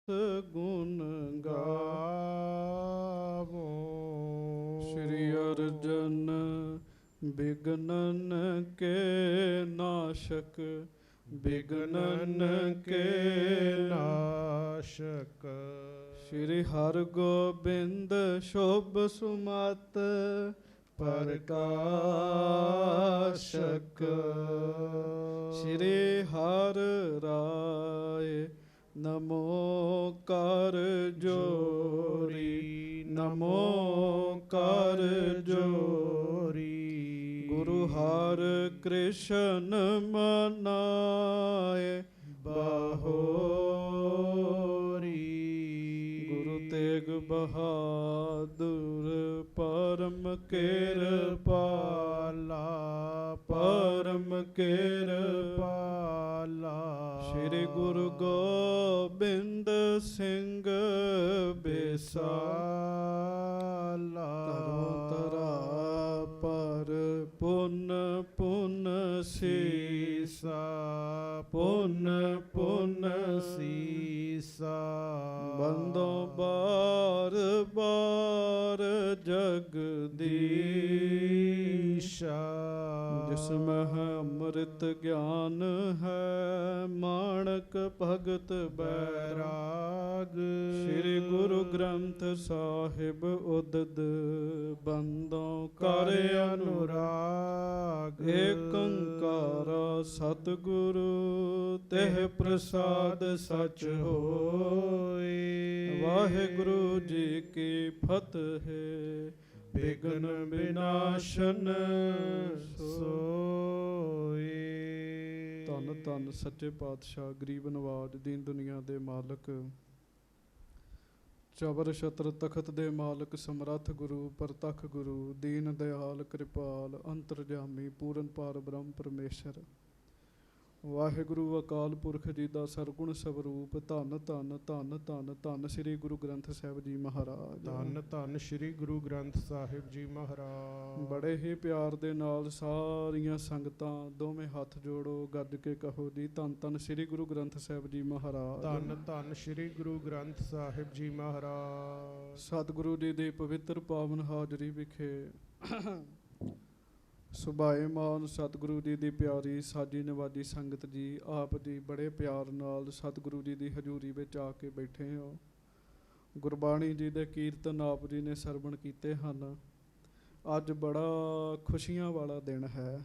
ਗੁਣ ਗਾਵੋ। ਸ਼੍ਰੀ ਅਰਜਨ ਬਿਗਨਨ ਕੇ ਨਾਸ਼ਕ, ਬਿਗਨਨ ਕੇ ਨਾਸ਼ਕ। ਸ਼੍ਰੀ ਹਰਗੋਬਿੰਦ ਸ਼ੁਭ ਸੁਮਤ ਪ੍ਰਕਾਸ਼ਕ। ਸ਼੍ਰੀ ਹਰਿ ਰਾਏ ਨਮੋ ਕਰ ਜੋਰੀ, ਨਮੋ ਕਰ ਜੋਰੀ। ਗੁਰੂ ਹਰਿ ਕ੍ਰਿਸ਼ਨ ਮਨਾਏ ਬਾਹੋਰੀ। ਗੁਰੂ ਤੇਗ ਬਹਾਦੁਰ ਪਰਮ ਕਿਰਪਾਲਾ, ਪਰਮ ਕਿਰਪਾਲਾ। ਸ਼੍ਰੀ ਗੁਰੂ ਗੋਬਿੰਦ ਸਿੰਘ ਬੇਸਾਲਾ। ਧਰੋ ਧਰਾ ਪਰ ਪੁਨ ਪੁਨ ਸੀਸਾ, ਪੁਨ ਪੁਨ ਸੀਸਾ। ਬੰਦੋ ਬਾਰ ਬਾਰ ਜਗਦੀਸ਼ਾ। ਜਿਸ ਮਹਿ ਅੰਮ੍ਰਿਤ ਗਿਆਨ ਹੈ, ਮਾਣਕ ਭਗਤ ਬੈਰਾਗ। ਸ਼੍ਰੀ ਗੁਰੂ ਗ੍ਰੰਥ ਸਾਹਿਬ ਉਦਦ ਬੰਦੋਂ ਕਰ ਅਨੁਰਾਗ। ਏਕ ਓੰਕਾਰ ਸਤਿਗੁਰੂ ਤਿਹ ਪ੍ਰਸਾਦ ਸਚ ਹੋਇ। ਵਾਹਿਗੁਰੂ ਜੀ ਕੀ ਫਤਿਹ। ਬਿਘਨ ਵਿਨਾਸ਼ਨ ਸੋਇ। ਧੰਨ ਧੰਨ ਸੱਚੇ ਪਾਤਸ਼ਾਹ, ਗਰੀਬ ਨਵਾਜ, ਦੀਨ ਦੁਨੀਆ ਦੇ ਮਾਲਕ, ਚਬਰ ਛਤਰ ਤਖਤ ਦੇ ਮਾਲਕ, ਸਮਰੱਥ ਗੁਰੂ, ਪ੍ਰਤੱਖ ਗੁਰੂ, ਦੀਨ ਦਿਆਲ, ਕਿਰਪਾਲ, ਅੰਤਰਜਾਮੀ, ਪੂਰਨ ਪਾਰ ਬ੍ਰਹਮ ਪਰਮੇਸ਼ਰ। ਵਾਹਿਗੁਰੂ ਅਕਾਲ ਪੁਰਖ ਜੀ ਦਾ ਸਰਗੁਣ ਸਵਰੂਪ। ਧੰਨ ਧੰਨ ਧੰਨ ਧੰਨ ਧੰਨ ਸ੍ਰੀ ਗੁਰੂ ਗ੍ਰੰਥ ਸਾਹਿਬ ਜੀ ਮਹਾਰਾਜ। ਧੰਨ ਧੰਨ ਸ੍ਰੀ ਗੁਰੂ ਗ੍ਰੰਥ ਸਾਹਿਬ ਜੀ ਮਹਾਰਾਜ। ਬੜੇ ਹੀ ਪਿਆਰ ਦੇ ਨਾਲ ਸਾਰੀਆਂ ਸੰਗਤਾਂ ਦੋਵੇਂ ਹੱਥ ਜੋੜੋ, ਗੱਜ ਕੇ ਕਹੋ ਜੀ, ਧੰਨ ਧੰਨ ਸ੍ਰੀ ਗੁਰੂ ਗ੍ਰੰਥ ਸਾਹਿਬ ਜੀ ਮਹਾਰਾਜ। ਧੰਨ ਧੰਨ ਸ੍ਰੀ ਗੁਰੂ ਗ੍ਰੰਥ ਸਾਹਿਬ ਜੀ ਮਹਾਰਾਜ। ਸਤਿਗੁਰੂ ਜੀ ਦੀ ਪਵਿੱਤਰ ਪਾਵਨ ਹਾਜ਼ਰੀ ਵਿਖੇ ਸੁਭਾਏਮਾਨ ਸਤਿਗੁਰੂ ਜੀ ਦੀ ਪਿਆਰੀ ਸਾਜੀ ਨਵਾਜੀ ਸੰਗਤ ਜੀ, ਆਪ ਜੀ ਬੜੇ ਪਿਆਰ ਨਾਲ ਸਤਿਗੁਰੂ ਜੀ ਦੀ ਹਜ਼ੂਰੀ ਵਿੱਚ ਆ ਕੇ ਬੈਠੇ ਹੋ। ਗੁਰਬਾਣੀ ਜੀ ਦੇ ਕੀਰਤਨ ਆਪ ਜੀ ਨੇ ਸਰਵਣ ਕੀਤੇ ਹਨ। ਅੱਜ ਬੜਾ ਖੁਸ਼ੀਆਂ ਵਾਲਾ ਦਿਨ ਹੈ।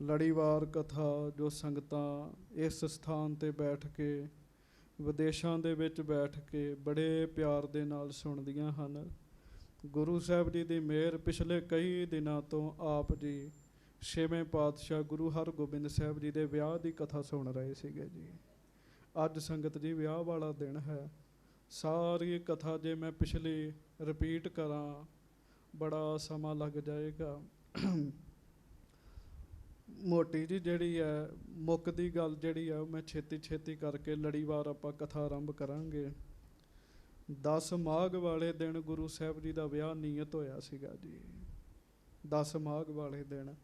ਲੜੀਵਾਰ ਕਥਾ ਜੋ ਸੰਗਤਾਂ ਇਸ ਸਥਾਨ 'ਤੇ ਬੈਠ ਕੇ, ਵਿਦੇਸ਼ਾਂ ਦੇ ਵਿੱਚ ਬੈਠ ਕੇ ਬੜੇ ਪਿਆਰ ਦੇ ਨਾਲ ਸੁਣਦੀਆਂ ਹਨ। ਗੁਰੂ ਸਾਹਿਬ ਜੀ ਦੀ ਮਿਹਰ ਪਿਛਲੇ ਕਈ ਦਿਨਾਂ ਤੋਂ ਆਪ ਜੀ ਛੇਵੇਂ ਪਾਤਸ਼ਾਹ ਗੁਰੂ ਹਰਗੋਬਿੰਦ ਸਾਹਿਬ ਜੀ ਦੇ ਵਿਆਹ ਦੀ ਕਥਾ ਸੁਣ ਰਹੇ ਸੀਗੇ ਜੀ। ਅੱਜ ਸੰਗਤ ਜੀ ਵਿਆਹ ਵਾਲਾ ਦਿਨ ਹੈ। ਸਾਰੀ ਕਥਾ ਜੇ ਮੈਂ ਪਿਛਲੀ ਰਿਪੀਟ ਕਰਾਂ ਬੜਾ ਸਮਾਂ ਲੱਗ ਜਾਏਗਾ। ਮੋਟੀ ਜੀ ਜਿਹੜੀ ਹੈ ਮੁੱਖ ਦੀ ਗੱਲ ਜਿਹੜੀ ਆ ਮੈਂ ਛੇਤੀ ਛੇਤੀ ਕਰਕੇ ਲੜੀਵਾਰ ਆਪਾਂ ਕਥਾ ਆਰੰਭ ਕਰਾਂਗੇ। 10 ਮਾਘ ਵਾਲੇ ਦਿਨ ਗੁਰੂ ਸਾਹਿਬ ਜੀ ਦਾ ਵਿਆਹ ਨਿਯਤ ਹੋਇਆ ਸੀਗਾ ਜੀ। 10 ਮਾਘ ਵਾਲੇ ਦਿਨ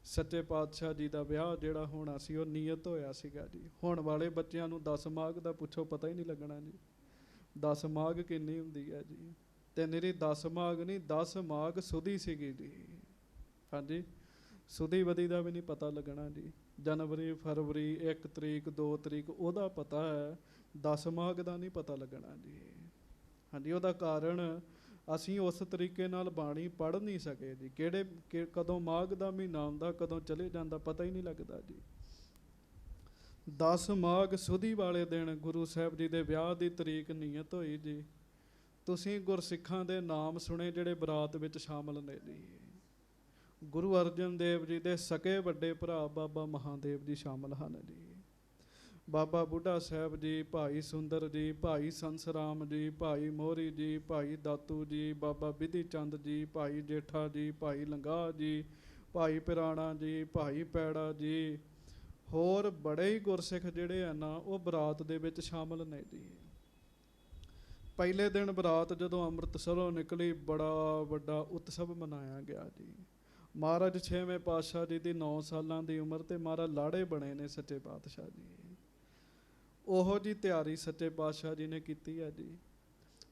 ਸੱਚੇ ਪਾਤਸ਼ਾਹ ਜੀ ਦਾ ਵਿਆਹ ਜਿਹੜਾ ਹੋਣਾ ਸੀ ਉਹ ਨਿਯਤ ਹੋਇਆ ਸੀਗਾ ਜੀ। ਹੁਣ ਵਾਲੇ ਬੱਚਿਆਂ ਨੂੰ 10 ਮਾਘ ਦਾ ਪੁੱਛੋ ਪਤਾ ਹੀ ਨਹੀਂ ਲੱਗਣਾ ਜੀ। 10 ਮਾਘ ਕਿੰਨੀ ਹੁੰਦੀ ਹੈ ਜੀ। ਤੇ ਨਿਰੀ 10 ਮਾਘ ਨਹੀਂ, 10 ਮਾਘ ਸੁਦੀ ਸੀਗੀ ਜੀ। ਹਾਂਜੀ, ਸੁਦੀ ਵਧੀ ਦਾ ਵੀ ਨਹੀਂ ਪਤਾ ਲੱਗਣਾ ਜੀ। ਜਨਵਰੀ, ਫਰਵਰੀ, 1 ਤਰੀਕ, 2 ਤਰੀਕ ਉਹਦਾ ਪਤਾ ਹੈ, 10 ਮਾਘ ਦਾ ਨਹੀਂ ਪਤਾ ਲੱਗਣਾ ਜੀ। ਹਾਂਜੀ, ਉਹਦਾ ਕਾਰਨ ਅਸੀਂ ਉਸ ਤਰੀਕੇ ਨਾਲ ਬਾਣੀ ਪੜ੍ਹ ਨਹੀਂ ਸਕੇ ਜੀ। ਕਦੋਂ ਮਾਘ ਦਾ ਮਹੀਨਾ ਆਉਂਦਾ, ਕਦੋਂ ਚਲੇ ਜਾਂਦਾ, ਪਤਾ ਹੀ ਨਹੀਂ ਲੱਗਦਾ ਜੀ। 10 ਮਾਘ ਸੁਦੀ ਵਾਲੇ ਦਿਨ ਗੁਰੂ ਸਾਹਿਬ ਜੀ ਦੇ ਵਿਆਹ ਦੀ ਤਰੀਕ ਨਿਯਤ ਹੋਈ ਜੀ। ਤੁਸੀਂ ਗੁਰਸਿੱਖਾਂ ਦੇ ਨਾਮ ਸੁਣੇ ਜਿਹੜੇ ਬਰਾਤ ਵਿੱਚ ਸ਼ਾਮਲ ਨੇ ਜੀ। ਗੁਰੂ ਅਰਜਨ ਦੇਵ ਜੀ ਦੇ ਸਕੇ ਵੱਡੇ ਭਰਾ ਬਾਬਾ ਮਹਾਦੇਵ ਜੀ ਸ਼ਾਮਲ ਹਨ ਜੀ। ਬਾਬਾ ਬੁੱਢਾ ਸਾਹਿਬ ਜੀ, ਭਾਈ ਸੁੰਦਰ ਜੀ, ਭਾਈ ਸੰਸਰਾਮ ਜੀ, ਭਾਈ ਮੋਹਰੀ ਜੀ, ਭਾਈ ਦਾਤੂ ਜੀ, ਬਾਬਾ ਬਿਧੀ ਚੰਦ ਜੀ, ਭਾਈ ਜੇਠਾ ਜੀ, ਭਾਈ ਲੰਗਾਹ ਜੀ, ਭਾਈ ਪਿਰਾਣਾ ਜੀ, ਭਾਈ ਪੈੜਾ ਜੀ, ਹੋਰ ਬੜੇ ਹੀ ਗੁਰਸਿੱਖ ਜਿਹੜੇ ਆ ਨਾ ਉਹ ਬਰਾਤ ਦੇ ਵਿੱਚ ਸ਼ਾਮਲ ਨੇ ਜੀ। ਪਹਿਲੇ ਦਿਨ ਬਰਾਤ ਜਦੋਂ ਅੰਮ੍ਰਿਤਸਰੋਂ ਨਿਕਲੀ ਬੜਾ ਵੱਡਾ ਉਤਸਵ ਮਨਾਇਆ ਗਿਆ ਜੀ। ਮਹਾਰਾਜ 6ਵੇਂ ਪਾਤਸ਼ਾਹ ਜੀ ਦੀ 9 ਸਾਲਾਂ ਦੀ ਉਮਰ ਤੇ ਮਹਾਰਾਜ ਲਾੜੇ ਬਣੇ ਨੇ ਸੱਚੇ ਪਾਤਸ਼ਾਹ ਜੀ। ਉਹੋ ਜੀ ਤਿਆਰੀ ਸੱਚੇ ਪਾਤਸ਼ਾਹ ਜੀ ਨੇ ਕੀਤੀ ਹੈ ਜੀ।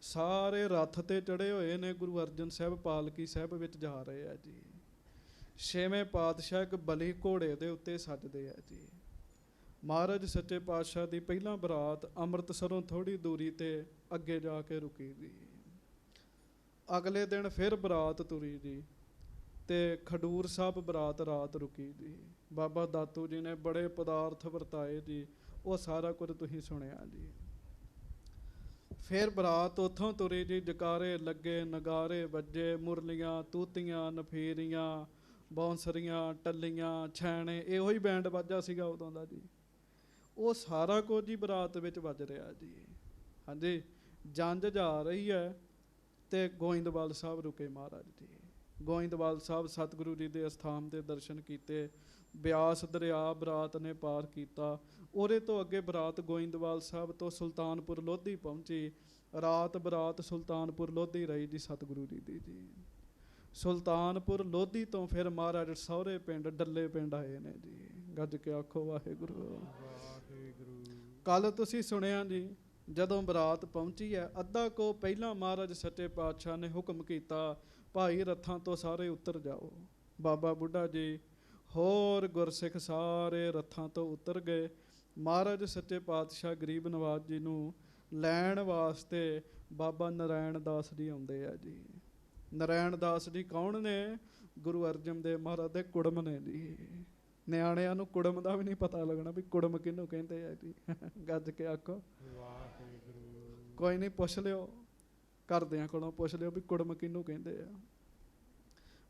ਸਾਰੇ ਰੱਥ ਤੇ ਚੜੇ ਹੋਏ ਨੇ, ਗੁਰੂ ਅਰਜਨ ਸਾਹਿਬ ਪਾਲਕੀ ਸਾਹਿਬ ਵਿੱਚ ਜਾ ਰਹੇ ਆ ਜੀ। ਛੇਵੇਂ ਪਾਤਸ਼ਾਹ ਇੱਕ ਬਲੀ ਘੋੜੇ ਦੇ ਉੱਤੇ ਸੱਜਦੇ ਆ ਜੀ। ਮਹਾਰਾਜ ਸੱਚੇ ਪਾਤਸ਼ਾਹ ਦੀ ਪਹਿਲਾਂ ਬਰਾਤ ਅੰਮ੍ਰਿਤਸਰੋਂ ਥੋੜ੍ਹੀ ਦੂਰੀ ਤੇ ਅੱਗੇ ਜਾ ਕੇ ਰੁਕੀ ਜੀ। ਅਗਲੇ ਦਿਨ ਫਿਰ ਬਰਾਤ ਤੁਰੀ ਜੀ, ਤੇ ਖਡੂਰ ਸਾਹਿਬ ਬਰਾਤ ਰਾਤ ਰੁਕੀ ਜੀ। ਬਾਬਾ ਦਾਤੂ ਜੀ ਨੇ ਬੜੇ ਪਦਾਰਥ ਵਰਤਾਏ ਜੀ, ਉਹ ਸਾਰਾ ਕੁਝ ਤੁਸੀਂ ਸੁਣਿਆ ਜੀ। ਫਿਰ ਬਰਾਤ ਉੱਥੋਂ ਤੁਰੀ ਜੀ, ਜਕਾਰੇ ਲੱਗੇ, ਨਗਾਰੇ ਵੱਜੇ, ਮੁਰਲੀਆਂ, ਤੂਤੀਆਂ, ਨਫੀਰੀਆਂ, ਬੌਂਸਰੀਆਂ, ਟੱਲੀਆਂ, ਛੈਣੇ, ਇਹੋ ਹੀ ਬੈਂਡ ਵਾਜਾ ਸੀਗਾ ਉਦੋਂ ਦਾ ਜੀ। ਉਹ ਸਾਰਾ ਕੁਝ ਜੀ ਬਰਾਤ ਵਿੱਚ ਵੱਜ ਰਿਹਾ ਜੀ। ਹਾਂਜੀ, ਜੰਝ ਜਾ ਰਹੀ ਹੈ ਤੇ ਗੋਇੰਦਵਾਲ ਸਾਹਿਬ ਰੁਕੇ ਮਹਾਰਾਜ ਜੀ। ਗੋਇੰਦਵਾਲ ਸਾਹਿਬ ਸਤਿਗੁਰੂ ਜੀ ਦੇ ਅਸਥਾਨ ਦੇ ਦਰਸ਼ਨ ਕੀਤੇ। ਬਿਆਸ ਦਰਿਆ ਬਰਾਤ ਨੇ ਪਾਰ ਕੀਤਾ। ਉਹਦੇ ਤੋਂ ਅੱਗੇ ਬਰਾਤ ਗੋਇੰਦਵਾਲ ਸਾਹਿਬ ਤੋਂ ਸੁਲਤਾਨਪੁਰ ਲੋਧੀ ਪਹੁੰਚੀ। ਰਾਤ ਬਰਾਤ ਸੁਲਤਾਨਪੁਰ ਲੋਧੀ ਰਹੀ ਜੀ ਸਤਿਗੁਰੂ ਜੀ ਦੀ ਜੀ। ਸੁਲਤਾਨਪੁਰ ਲੋਧੀ ਤੋਂ ਫਿਰ ਮਹਾਰਾਜ ਸਹੁਰੇ ਪਿੰਡ ਡੱਲੇ ਪਿੰਡ ਆਏ ਨੇ ਜੀ। ਗੱਜ ਕੇ ਆਖੋ ਵਾਹਿਗੁਰੂ। ਕੱਲ ਤੁਸੀਂ ਸੁਣਿਆ ਜੀ, ਜਦੋਂ ਬਰਾਤ ਪਹੁੰਚੀ ਹੈ, ਅੱਧਾ ਕੋ ਪਹਿਲਾਂ ਮਹਾਰਾਜ ਸੱਚੇ ਪਾਤਸ਼ਾਹ ਨੇ ਹੁਕਮ ਕੀਤਾ, ਭਾਈ ਰੱਥਾਂ ਤੋਂ ਸਾਰੇ ਉਤਰ ਜਾਓ। ਬਾਬਾ ਬੁੱਢਾ ਜੀ ਹੋਰ ਗੁਰਸਿੱਖ ਸਾਰੇ ਰੱਥਾਂ ਤੋਂ ਉਤਰ ਗਏ। ਮਹਾਰਾਜ ਸੱਚੇ ਪਾਤਸ਼ਾਹ ਗਰੀਬ ਨਵਾਜ਼ ਜੀ ਨੂੰ ਲੈਣ ਵਾਸਤੇ ਬਾਬਾ ਨਰਾਇਣ ਦਾਸ ਜੀ ਆਉਂਦੇ ਆ ਜੀ। ਨਰਾਇਣ ਦਾਸ ਜੀ ਕੌਣ ਨੇ? ਗੁਰੂ ਅਰਜਨ ਦੇਵ ਮਹਾਰਾਜ ਦੇ ਕੁੜਮ ਨੇ ਜੀ। ਨਿਆਣਿਆਂ ਨੂੰ ਕੁੜਮ ਦਾ ਵੀ ਨਹੀਂ ਪਤਾ ਲੱਗਣਾ ਵੀ ਕੁੜਮ ਕਿਹਨੂੰ ਕਹਿੰਦੇ ਆ ਜੀ। ਗੱਜ ਕੇ ਆਖੋ ਵਾਹਿਗੁਰੂ। ਕੋਈ ਨਹੀਂ, ਪੁੱਛ ਲਿਓ, ਘਰਦਿਆਂ ਕੋਲੋਂ ਪੁੱਛ ਲਿਓ ਵੀ ਕੁੜਮ ਕਿਹਨੂੰ ਕਹਿੰਦੇ ਆ।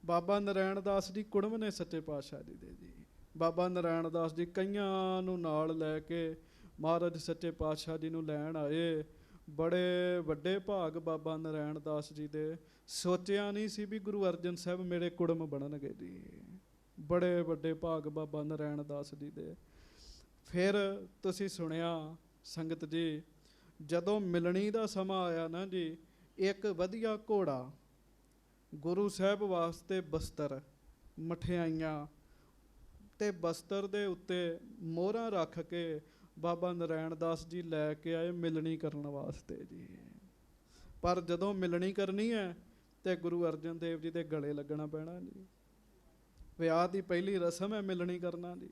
ਬਾਬਾ ਨਰਾਇਣ ਦਾਸ ਜੀ ਕੁੜਮ ਨੇ ਸੱਚੇ ਪਾਤਸ਼ਾਹ ਜੀ ਦੇ ਜੀ। ਬਾਬਾ ਨਰਾਇਣ ਦਾਸ ਜੀ ਕਈਆਂ ਨੂੰ ਨਾਲ ਲੈ ਕੇ ਮਹਾਰਾਜ ਸੱਚੇ ਪਾਤਸ਼ਾਹ ਜੀ ਨੂੰ ਲੈਣ ਆਏ। ਬੜੇ ਵੱਡੇ ਭਾਗ ਬਾਬਾ ਨਰਾਇਣ ਦਾਸ ਜੀ ਦੇ। ਸੋਚਿਆ ਨਹੀਂ ਸੀ ਵੀ ਗੁਰੂ ਅਰਜਨ ਸਾਹਿਬ ਮੇਰੇ ਕੁੜਮ ਬਣਨਗੇ ਜੀ। ਬੜੇ ਵੱਡੇ ਭਾਗ ਬਾਬਾ ਨਰਾਇਣ ਦਾਸ ਜੀ ਦੇ। ਫਿਰ ਤੁਸੀਂ ਸੁਣਿਆ ਸੰਗਤ ਜੀ, ਜਦੋਂ ਮਿਲਣੀ ਦਾ ਸਮਾਂ ਆਇਆ ਨਾ ਜੀ, ਇੱਕ ਵਧੀਆ ਘੋੜਾ, ਗੁਰੂ ਸਾਹਿਬ ਵਾਸਤੇ ਬਸਤਰ, ਮਠਿਆਈਆਂ ਤੇ ਬਸਤਰ ਦੇ ਉੱਤੇ ਮੋਹਰਾਂ ਰੱਖ ਕੇ ਬਾਬਾ ਨਰਾਇਣ ਦਾਸ ਜੀ ਲੈ ਕੇ ਆਏ ਮਿਲਣੀ ਕਰਨ ਵਾਸਤੇ ਜੀ। ਪਰ ਜਦੋਂ ਮਿਲਣੀ ਕਰਨੀ ਹੈ ਤੇ ਗੁਰੂ ਅਰਜਨ ਦੇਵ ਜੀ ਦੇ ਗਲੇ ਲੱਗਣਾ ਪੈਣਾ ਜੀ। ਵਿਆਹ ਦੀ ਪਹਿਲੀ ਰਸਮ ਹੈ ਮਿਲਣੀ ਕਰਨਾ ਜੀ।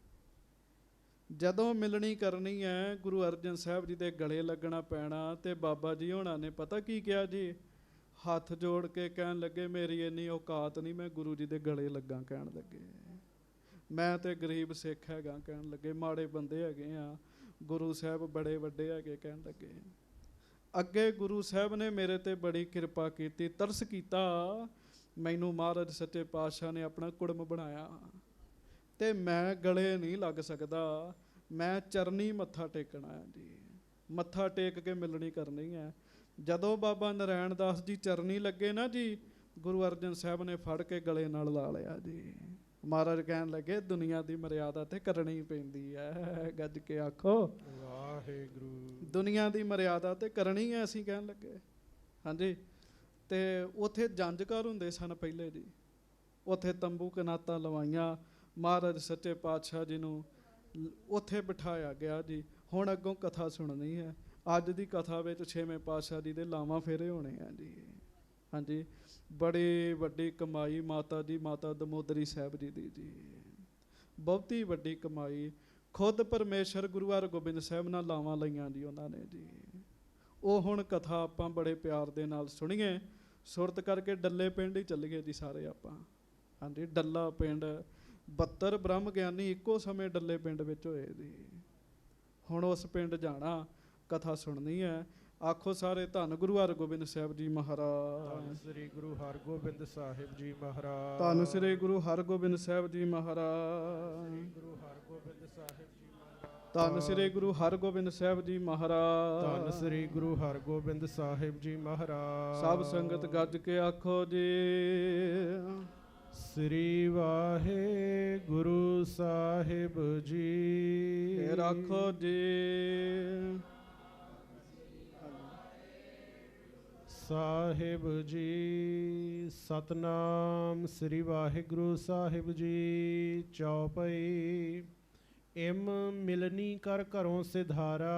ਜਦੋਂ ਮਿਲਣੀ ਕਰਨੀ ਹੈ ਗੁਰੂ ਅਰਜਨ ਸਾਹਿਬ ਜੀ ਦੇ ਗਲੇ ਲੱਗਣਾ ਪੈਣਾ। ਤੇ ਬਾਬਾ ਜੀ ਹੋਣਾ ਨੇ ਪਤਾ ਕੀ ਕਿਹਾ ਜੀ? ਹੱਥ ਜੋੜ ਕੇ ਕਹਿਣ ਲੱਗੇ, ਮੇਰੀ ਇੰਨੀ ਔਕਾਤ ਨਹੀਂ ਮੈਂ ਗੁਰੂ ਜੀ ਦੇ ਗਲੇ ਲੱਗਾ। ਕਹਿਣ ਲੱਗੇ, ਮੈਂ ਤੇ ਗਰੀਬ ਸਿੱਖ ਹੈਗਾ। ਕਹਿਣ ਲੱਗੇ, ਮਾੜੇ ਬੰਦੇ ਹੈਗੇ ਆ, ਗੁਰੂ ਸਾਹਿਬ ਬੜੇ ਵੱਡੇ ਹੈਗੇ। ਕਹਿਣ ਲੱਗੇ, ਅੱਗੇ ਗੁਰੂ ਸਾਹਿਬ ਨੇ ਮੇਰੇ ਤੇ ਬੜੀ ਕਿਰਪਾ ਕੀਤੀ, ਤਰਸ ਕੀਤਾ। ਮੈਨੂੰ ਮਹਾਰਾਜ ਸੱਚੇ ਪਾਤਸ਼ਾਹ ਨੇ ਆਪਣਾ ਕੁੜਮ ਬਣਾਇਆ ਤੇ ਮੈਂ ਗਲੇ ਨਹੀਂ ਲੱਗ ਸਕਦਾ। ਮੈਂ ਚਰਨੀ ਮੱਥਾ ਟੇਕਣਾ ਹੈ ਜੀ। ਮੱਥਾ ਟੇਕ ਕੇ ਮਿਲਣੀ ਕਰਨੀ ਹੈ। ਜਦੋਂ ਬਾਬਾ ਨਰਾਇਣ ਦਾਸ ਜੀ ਚਰਨੀ ਲੱਗੇ ਨਾ ਜੀ, ਗੁਰੂ ਅਰਜਨ ਸਾਹਿਬ ਨੇ ਫੜ ਕੇ ਗਲੇ ਨਾਲ ਲਾ ਲਿਆ ਜੀ। ਮਹਾਰਾਜ ਕਹਿਣ ਲੱਗੇ, ਦੁਨੀਆ ਦੀ ਮਰਿਆਦਾ ਤੇ ਕਰਨੀ ਪੈਂਦੀ ਹੈ। ਗੱਜ ਕੇ ਆਖੋ ਵਾਹਿਗੁਰੂ। ਦੁਨੀਆ ਦੀ ਮਰਿਆਦਾ ਤੇ ਕਰਨੀ ਹੈ, ਅਸੀਂ ਕਹਿਣ ਲੱਗੇ। ਹਾਂਜੀ, ਤੇ ਉੱਥੇ ਜੰਝ ਘਰ ਹੁੰਦੇ ਸਨ ਪਹਿਲੇ ਜੀ। ਉੱਥੇ ਤੰਬੂ ਕਨਾਤਾਂ ਲਵਾਈਆਂ। ਮਹਾਰਾਜ ਸੱਚੇ ਪਾਤਸ਼ਾਹ ਜੀ ਨੂੰ ਉੱਥੇ ਬਿਠਾਇਆ ਗਿਆ ਜੀ। ਹੁਣ ਅੱਗੋਂ ਕਥਾ ਸੁਣਨੀ ਹੈ। ਅੱਜ ਦੀ ਕਥਾ ਵਿੱਚ ਛੇਵੇਂ ਪਾਤਸ਼ਾਹ ਜੀ ਦੇ ਲਾਵਾਂ ਫੇਰੇ ਹੋਣੇ ਆ ਜੀ। ਹਾਂਜੀ, ਬੜੀ ਵੱਡੀ ਕਮਾਈ ਮਾਤਾ ਜੀ, ਮਾਤਾ ਦਮੋਦਰੀ ਸਾਹਿਬ ਜੀ ਦੀ ਜੀ। ਬਹੁਤੀ ਵੱਡੀ ਕਮਾਈ। ਖੁਦ ਪਰਮੇਸ਼ਰ ਗੁਰੂ ਹਰਗੋਬਿੰਦ ਸਾਹਿਬ ਨਾਲ ਲਾਵਾਂ ਲਈਆਂ ਜੀ ਉਹਨਾਂ ਨੇ ਜੀ। ਉਹ ਹੁਣ ਕਥਾ ਆਪਾਂ ਬੜੇ ਪਿਆਰ ਦੇ ਨਾਲ ਸੁਣੀਏ। ਸੁਰਤ ਕਰਕੇ ਡੱਲੇ ਪਿੰਡ ਹੀ ਚੱਲੀਏ ਜੀ ਸਾਰੇ ਆਪਾਂ। ਹਾਂਜੀ, ਡੱਲਾ ਪਿੰਡ। 72 ਬ੍ਰਹਮ ਗਿਆਨੀ ਇੱਕੋ ਸਮੇਂ ਡੱਲੇ ਪਿੰਡ ਵਿੱਚ ਹੋਏ ਜੀ। ਹੁਣ ਉਸ ਪਿੰਡ ਜਾਣਾ, ਕਥਾ ਸੁਣਨੀ ਹੈ। ਆਖੋ ਸਾਰੇ, ਧੰਨ ਗੁਰੂ ਹਰਗੋਬਿੰਦ ਸਾਹਿਬ ਜੀ ਮਹਾਰਾਜ। ਧੰਨ ਸ੍ਰੀ ਗੁਰੂ ਹਰਗੋਬਿੰਦ ਸਾਹਿਬ ਜੀ ਮਹਾਰਾਜ। ਧੰਨ ਸ੍ਰੀ ਗੁਰੂ ਹਰਗੋਬਿੰਦ ਸਾਹਿਬ ਜੀ ਮਹਾਰਾਜ। ਗੁਰੂ ਹਰਗੋਬਿੰਦ ਸਾਹਿਬ ਜੀ ਮਹਾਰਾਜ। ਧੰਨ ਸ੍ਰੀ ਗੁਰੂ ਹਰਗੋਬਿੰਦ ਸਾਹਿਬ ਜੀ ਮਹਾਰਾਜ। ਧੰਨ ਸ੍ਰੀ ਗੁਰੂ ਹਰਗੋਬਿੰਦ ਸਾਹਿਬ ਜੀ ਮਹਾਰਾਜ। ਸਭ ਸੰਗਤ ਗੱਜ ਕੇ ਆਖੋ ਜੀ, ਸ੍ਰੀ ਵਾਹਿਗੁਰੂ ਸਾਹਿਬ ਜੀ। ਫੇਰ ਆਖੋ ਜੀ, ਸਾਹਿਬ ਜੀ। ਸਤਨਾਮ ਸ੍ਰੀ ਵਾਹਿਗੁਰੂ ਸਾਹਿਬ ਜੀ। ਚੌਪਈ। ਇਮ ਮਿਲਨੀ ਕਰ ਘਰੋਂ ਸਿਧਾਰਾ।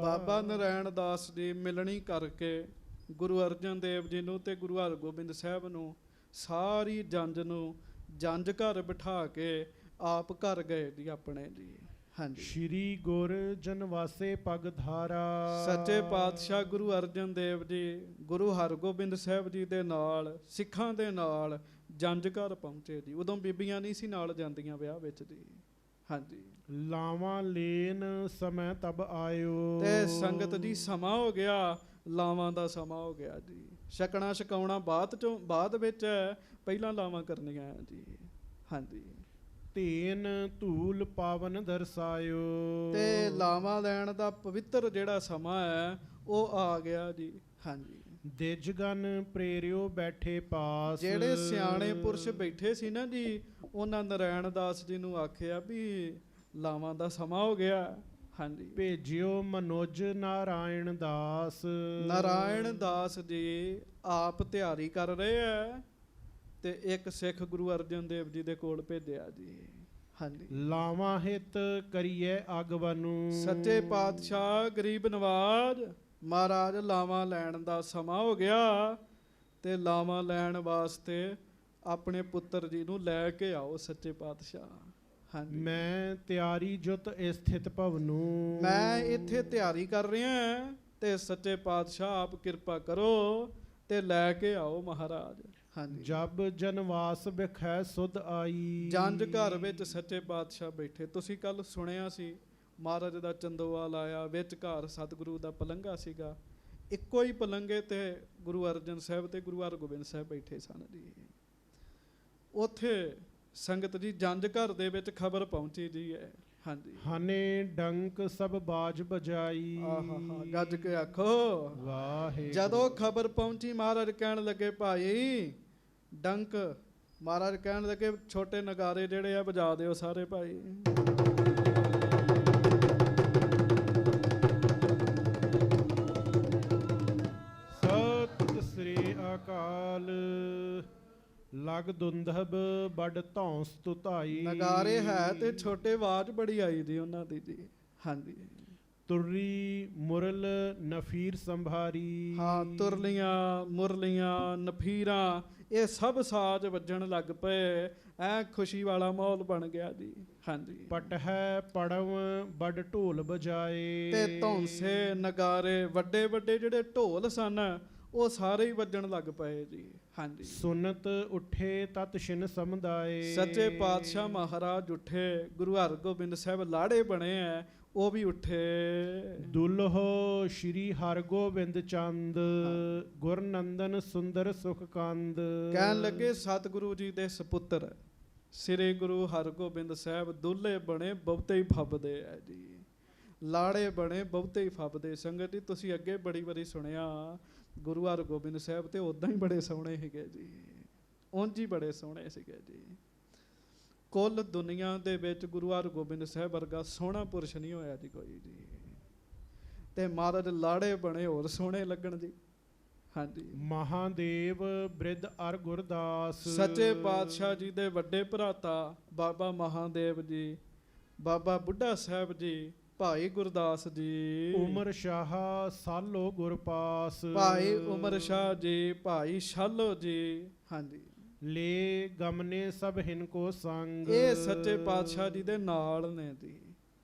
ਬਾਬਾ ਨਰੈਣ ਦਾਸ ਜੀ ਮਿਲਣੀ ਕਰਕੇ ਗੁਰੂ ਅਰਜਨ ਦੇਵ ਜੀ ਨੂੰ ਤੇ ਗੁਰੂ ਹਰਗੋਬਿੰਦ ਸਾਹਿਬ ਨੂੰ ਸਾਰੀ ਜੰਜ ਨੂੰ ਜੰਜ ਘਰ ਬਿਠਾ ਕੇ ਆਪ ਘਰ ਗਏ ਜੀ ਆਪਣੇ ਜੀ। ਹਾਂਜੀ। ਸ਼੍ਰੀ ਗੁਰ ਜਨਵਾਸੇ ਪਗ ਧਾਰਾ। ਸੱਚੇ ਪਾਤਸ਼ਾਹ ਗੁਰੂ ਅਰਜਨ ਦੇਵ ਜੀ ਗੁਰੂ ਹਰਗੋਬਿੰਦ ਸਾਹਿਬ ਜੀ ਦੇ ਨਾਲ ਸਿੱਖਾਂ ਦੇ ਨਾਲ ਜੰਜ ਘਰ ਪਹੁੰਚੇ ਜੀ। ਉਦੋਂ ਬੀਬੀਆਂ ਨਹੀਂ ਸੀ ਨਾਲ ਜਾਂਦੀਆਂ ਵਿਆਹ ਵਿੱਚ ਜੀ। ਹਾਂਜੀ। ਲਾਵਾਂ ਲੈਨ ਸਮੇਂ ਤਬ ਆਇਓ। ਤੇ ਸੰਗਤ ਜੀ ਸਮਾਂ ਹੋ ਗਿਆ, ਲਾਵਾਂ ਦਾ ਸਮਾਂ ਹੋ ਗਿਆ ਜੀ। ਛਕਣਾ ਛਕਾਉਣਾ ਬਾਅਦ ਵਿੱਚ ਹੈ, ਪਹਿਲਾਂ ਲਾਵਾਂ ਕਰਨੀਆਂ ਹੈ ਜੀ। ਹਾਂਜੀ। ਧੇਨ ਧੂਲ ਪਾਵਨ ਦਰਸਾਇਓ। ਤੇ ਲਾਵਾਂ ਲੈਣ ਦਾ ਪਵਿੱਤਰ ਜਿਹੜਾ ਸਮਾਂ ਹੈ ਉਹ ਆ ਗਿਆ ਜੀ। ਹਾਂਜੀ। ਦਿਜਗਨ ਪ੍ਰੇਰਿਓ ਬੈਠੇ ਪਾਸ। ਜਿਹੜੇ ਸਿਆਣੇ ਪੁਰਸ਼ ਬੈਠੇ ਸੀ ਨਾ ਜੀ, ਉਹਨਾਂ ਨਰੈਣ ਦਾਸ ਜੀ ਨੂੰ ਆਖਿਆ ਵੀ ਲਾਵਾਂ ਦਾ ਸਮਾਂ ਹੋ ਗਿਆ। ਹਾਂਜੀ। ਭੇਜਿਓ ਮਨੋਜ ਨਾਰਾਇਣ ਦਾਸ। ਨਾਰਾਇਣ ਦਾਸ ਜੀ ਆਪ ਤਿਆਰੀ ਕਰ ਰਹੇ ਆ ਤੇ ਇੱਕ ਸਿੱਖ ਗੁਰੂ ਅਰਜਨ ਦੇਵ ਜੀ ਦੇ ਕੋਲ ਭੇਜਿਆ ਜੀ। ਹਾਂਜੀ। ਲਾਵਾਂ ਹਿਤ ਕਰੀਏ ਅਗਵਨੂ। ਸੱਚੇ ਪਾਤਸ਼ਾਹ ਗਰੀਬ ਨਵਾਜ ਮਹਾਰਾਜ ਲਾਵਾਂ ਲੈਣ ਦਾ ਸਮਾਂ ਹੋ ਗਿਆ ਤੇ ਲਾਵਾਂ ਲੈਣ ਵਾਸਤੇ ਆਪਣੇ ਪੁੱਤਰ ਜੀ ਨੂੰ ਲੈ ਕੇ ਆਓ ਸੱਚੇ ਪਾਤਸ਼ਾਹ। ਹਾਂਜੀ। ਮੈਂ ਤਿਆਰੀ ਜੁਤ ਸਥਿਤ ਭਵਨੂ। ਮੈਂ ਇੱਥੇ ਤਿਆਰੀ ਕਰ ਰਿਹਾ ਤੇ ਸੱਚੇ ਪਾਤਸ਼ਾਹ ਆਪ ਕਿਰਪਾ ਕਰੋ ਤੇ ਲੈ ਕੇ ਆਓ ਮਹਾਰਾਜ। ਹਾਂਜੀ। ਜਬ ਜਨਵਾਸ ਵਿਖੈ ਸੁਧ ਆਈ। ਜੰਜ ਘਰ ਵਿੱਚ ਸੱਚੇ ਪਾਤਸ਼ਾਹ ਬੈਠੇ। ਤੁਸੀਂ ਕੱਲ ਸੁਣਿਆ ਸੀ ਮਹਾਰਾਜ ਦਾ ਚੰਦੋਵਾਲ ਆਇਆ, ਵਿੱਚ ਘਰ ਸਤਿਗੁਰੂ ਦਾ ਪਲੰਘਾ ਸੀਗਾ। ਇੱਕੋ ਹੀ ਪਲੰਘੇ ਤੇ ਗੁਰੂ ਅਰਜਨ ਸਾਹਿਬ ਤੇ ਗੁਰੂ ਹਰਗੋਬਿੰਦ ਸਾਹਿਬ ਬੈਠੇ ਸਨ ਜੀ। ਉੱਥੇ ਸੰਗਤ ਜੀ ਜੰਜ ਘਰ ਦੇ ਵਿੱਚ ਖਬਰ ਪਹੁੰਚੀ ਜੀ ਹੈ। ਹਾਂਜੀ। ਹਨੇ ਡੰਕ ਸਭ ਬਾਜ ਬਜਾਈ। ਆਹਾ ਗੱਜ ਕੇ ਆਖੋ ਵਾਹਿਗੁਰੂ। ਜਦੋਂ ਖਬਰ ਪਹੁੰਚੀ ਮਹਾਰਾਜ ਕਹਿਣ ਲੱਗੇ ਭਾਈ ਡੰਕ, ਮਹਾਰਾਜ ਕਹਿਣ ਲੱਗੇ ਛੋਟੇ ਨਗਾਰੇ ਜਿਹੜੇ ਆ ਵਜਾ ਦਿਓ ਸਾਰੇ ਭਾਈ। ਸਤਿ ਸ੍ਰੀ ਅਕਾਲ। ਲਗ ਦੁੰਦਬ ਬੜ ਧੌਂਸ ਤੁਤਾਈ। ਨਗਾਰੇ ਹੈ ਤੇ ਛੋਟੇ ਆਵਾਜ਼ ਬੜੀ ਆਈ ਦੀ ਉਹਨਾਂ ਦੀ ਜੀ। ਹਾਂਜੀ। ਤੁਰੀ ਮੁਰਲ ਨਫੀਰ ਸੰਭਾਰੀ। ਹਾਂ, ਤੁਰਲੀਆਂ ਮੁਰਲੀਆਂ ਨਫੀਰਾਂ ਇਹ ਸਭ ਸਾਜ਼ ਵੱਜਣ ਲੱਗ ਪਏ। ਐ ਖੁਸ਼ੀ ਵਾਲਾ ਮਾਹੌਲ ਬਣ ਗਿਆ ਜੀ। ਹਾਂਜੀ। ਪਟਹਿ ਪੜਵ ਬੜ ਢੋਲ ਬਜਾਏ। ਤੇ ਧੌਂਸੇ ਨਗਾਰੇ ਵੱਡੇ ਵੱਡੇ ਜਿਹੜੇ ਢੋਲ ਸਨ ਉਹ ਸਾਰੇ ਹੀ ਵੱਜਣ ਲੱਗ ਪਏ ਜੀ। ਹਾਂਜੀ। ਸੁਨਤ ਉੱਠੇ ਤਤ ਛਿਨ ਸਮੁਦਾਏ। ਸੱਚੇ ਪਾਤਸ਼ਾਹ ਮਹਾਰਾਜ ਉੱਠੇ, ਗੁਰੂ ਹਰਗੋਬਿੰਦ ਸਾਹਿਬ ਲਾੜੇ ਬਣੇ ਐ ਉਹ ਵੀ ਉੱਠੇ। ਦੁਲਹੋ ਸ਼੍ਰੀ ਹਰਗੋਬਿੰਦ ਚੰਦ ਗੁਰਨੰਦਨ ਸੁੰਦਰ ਸੁਖ ਕੰਦ। ਕਹਿਣ ਲੱਗੇ ਸਤਿਗੁਰੂ ਜੀ ਦੇ ਸਪੁੱਤਰ ਸ੍ਰੀ ਗੁਰੂ ਹਰਗੋਬਿੰਦ ਸਾਹਿਬ ਦੁੱਲੇ ਬਣੇ ਬਹੁਤੇ ਹੀ ਫੱਬਦੇ ਐ ਜੀ। ਲਾੜੇ ਬਣੇ ਬਹੁਤੇ ਹੀ ਫੱਬਦੇ। ਸੰਗਤ ਜੀ ਤੁਸੀਂ ਅੱਗੇ ਬੜੀ ਵਾਰੀ ਸੁਣਿਆ ਗੁਰੂ ਹਰਗੋਬਿੰਦ ਸਾਹਿਬ ਤੇ ਉਦਾਂ ਹੀ ਬੜੇ ਸੋਹਣੇ ਸੀਗੇ ਜੀ। ਉਂਝ ਹੀ ਬੜੇ ਸੋਹਣੇ ਸੀਗੇ ਜੀ। ਕੁੱਲ ਦੁਨੀਆ ਦੇ ਵਿੱਚ ਗੁਰੂ ਹਰਗੋਬਿੰਦ ਸਾਹਿਬ ਵਰਗਾ ਸੋਹਣਾ ਪੁਰਸ਼ ਨਹੀਂ ਹੋਇਆ ਜੀ ਕੋਈ ਜੀ। ਤੇ ਮਹਾਰਾਜ ਲਾੜੇ ਬਣੇ ਹੋਰ ਸੋਹਣੇ ਲੱਗਣ ਜੀ। ਹਾਂਜੀ। ਮਹਾਦੇਵ ਬ੍ਰਿਧ ਅਰ ਗੁਰਦਾਸ। ਸੱਚੇ ਪਾਤਸ਼ਾਹ ਜੀ ਦੇ ਵੱਡੇ ਭਰਾਤਾ ਬਾਬਾ ਮਹਾਦੇਵ ਜੀ, ਬਾਬਾ ਬੁੱਢਾ ਸਾਹਿਬ ਜੀ, ਭਾਈ ਗੁਰਦਾਸ ਜੀ, ਉਮਰ ਸ਼ਾਹ ਸਾਲੋ ਗੁਰਪਾਸ। ਭਾਈ ਉਮਰ ਸ਼ਾਹ ਜੀ, ਭਾਈ ਸ਼ਾਲੋ ਜੀ। ਹਾਂਜੀ। ਲੈ ਗਮਨੇ ਸਭ ਹਿਨਕੋ ਸੰਗ। ਇਹ ਸੱਚੇ ਪਾਤਸ਼ਾਹ ਜੀ ਦੇ ਨਾਲ ਨੇ ਜੀ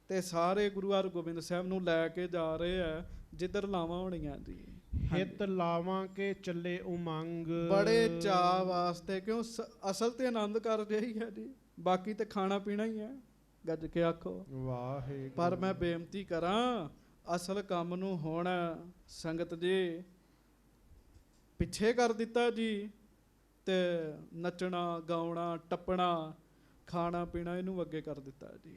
ਤੇ ਸਾਰੇ ਗੁਰੂ ਹਰਗੋਬਿੰਦ ਸਾਹਿਬ ਨੂੰ ਲੈ ਕੇ ਜਾ ਰਹੇ ਆ ਜਿੱਧਰ ਲਾਵਾਂ ਹੋਣੀਆਂ ਜੀ। ਹਿਤ ਲਾਵਾਂ ਕੇ ਚੱਲੇ ਉਮੰਗ। ਬੜੇ ਚਾਅ ਵਾਸਤੇ ਕਿਉਂ ਅਸਲ ਤੇ ਆਨੰਦ ਕਰ ਰਹੀ ਹੈ ਜੀ, ਬਾਕੀ ਤੇ ਖਾਣਾ ਪੀਣਾ ਹੀ ਹੈ। ਗੱਜ ਕੇ ਆਖੋ ਵਾਹਿਗੁਰੂ। ਪਰ ਮੈਂ ਬੇਨਤੀ ਕਰਾਂ ਅਸਲ ਕੰਮ ਨੂੰ ਹੁਣ ਸੰਗਤ ਜੀ ਪਿੱਛੇ ਕਰ ਦਿੱਤਾ ਜੀ ਤੇ ਨੱਚਣਾ ਗਾਉਣਾ ਟੱਪਣਾ ਖਾਣਾ ਪੀਣਾ ਇਹਨੂੰ ਅੱਗੇ ਕਰ ਦਿੱਤਾ ਜੀ।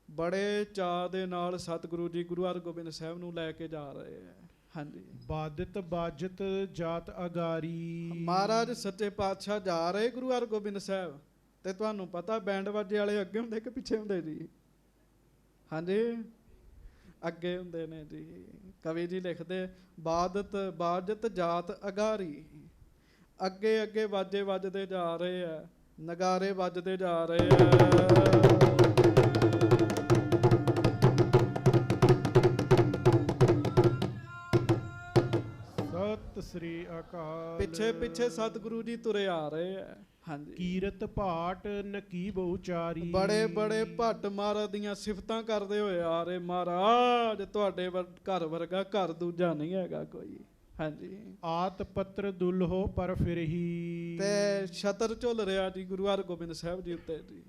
ਬੜੇ ਚਾਅ ਦੇ ਨਾਲ ਸਤਿਗੁਰੂ ਜੀ ਗੁਰੂ ਹਰਗੋਬਿੰਦ ਸਾਹਿਬ ਨੂੰ ਲੈ ਕੇ ਜਾ ਰਹੇ ਹੈ। ਹਾਂਜੀ। ਬਾਦਿਤ ਬਾਜਤ ਜਾਤ ਅਗਾਰੀ। ਮਹਾਰਾਜ ਸੱਚੇ ਪਾਤਸ਼ਾਹ ਜਾ ਰਹੇ ਗੁਰੂ ਹਰਗੋਬਿੰਦ ਸਾਹਿਬ ਤੇ ਤੁਹਾਨੂੰ ਪਤਾ ਬੈਂਡ ਵਾਜੇ ਵਾਲੇ ਅੱਗੇ ਹੁੰਦੇ ਕਿ ਪਿੱਛੇ ਹੁੰਦੇ ਜੀ? ਹਾਂਜੀ, ਅੱਗੇ ਹੁੰਦੇ ਨੇ ਜੀ। ਕਵੀ ਜੀ ਲਿਖਦੇ ਬਾਦਤ ਬਾਜਤ ਜਾਤ ਅਗਾਰੀ। ਅੱਗੇ ਅੱਗੇ ਵਾਜੇ ਵੱਜਦੇ ਜਾ ਰਹੇ ਆ, ਨਗਾਰੇ ਵੱਜਦੇ ਜਾ ਰਹੇ ਆ। ਸਤਿ ਸ੍ਰੀ ਅਕਾਲ। ਪਿੱਛੇ ਪਿੱਛੇ ਸਤਿਗੁਰੂ ਜੀ ਤੁਰੇ ਆ ਰਹੇ ਆ। ਹਾਂਜੀ, ਕੀਰਤ ਭਾਟ ਨਕੀਬ ਉਚਾਰੀ। ਬੜੇ ਬੜੇ ਭੱਟ ਮਹਾਰਾਜ ਦੀਆਂ ਸਿਫਤਾਂ ਕਰਦੇ ਹੋਏ ਆ ਰਹੇ। ਮਹਾਰਾਜ ਤੁਹਾਡੇ ਘਰ ਵਰਗਾ ਘਰ ਦੂਜਾ ਨਹੀਂ ਹੈਗਾ ਕੋਈ। ਹਾਂਜੀ, ਆਤ ਪੱਤਰ ਦੁਲਹੋ ਪਰ ਫਿਰਹੀ। ਤੇ ਛਤਰ ਝੁੱਲ ਰਿਹਾ ਜੀ ਗੁਰੂ ਹਰਗੋਬਿੰਦ ਸਾਹਿਬ ਜੀ ਉੱਤੇ ਜੀ,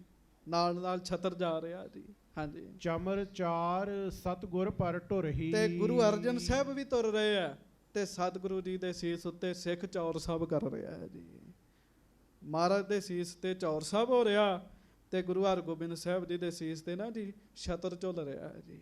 ਨਾਲ ਨਾਲ ਛਤਰ ਜਾ ਰਿਹਾ ਜੀ। ਹਾਂਜੀ, ਚਮਰ ਚਾਰ ਸਤਿਗੁਰ ਪਰ ਢੁਰਹੀ। ਤੇ ਗੁਰੂ ਅਰਜਨ ਸਾਹਿਬ ਵੀ ਤੁਰ ਰਹੇ ਆ ਤੇ ਸਤਿਗੁਰੂ ਜੀ ਦੇ ਸੀਸ ਉੱਤੇ ਸਿੱਖ ਚੌਰ ਸਾਹਿਬ ਕਰ ਰਿਹਾ ਹੈ ਜੀ। ਮਹਾਰਾਜ ਦੇ ਸੀਸ ਤੇ ਚੌਰ ਸਾਹਿਬ ਹੋ ਰਿਹਾ ਤੇ ਗੁਰੂ ਹਰਗੋਬਿੰਦ ਸਾਹਿਬ ਜੀ ਦੇ ਸੀਸ ਤੇ ਨਾ ਜੀ ਛਤਰ ਝੁੱਲ ਰਿਹਾ ਹੈ ਜੀ।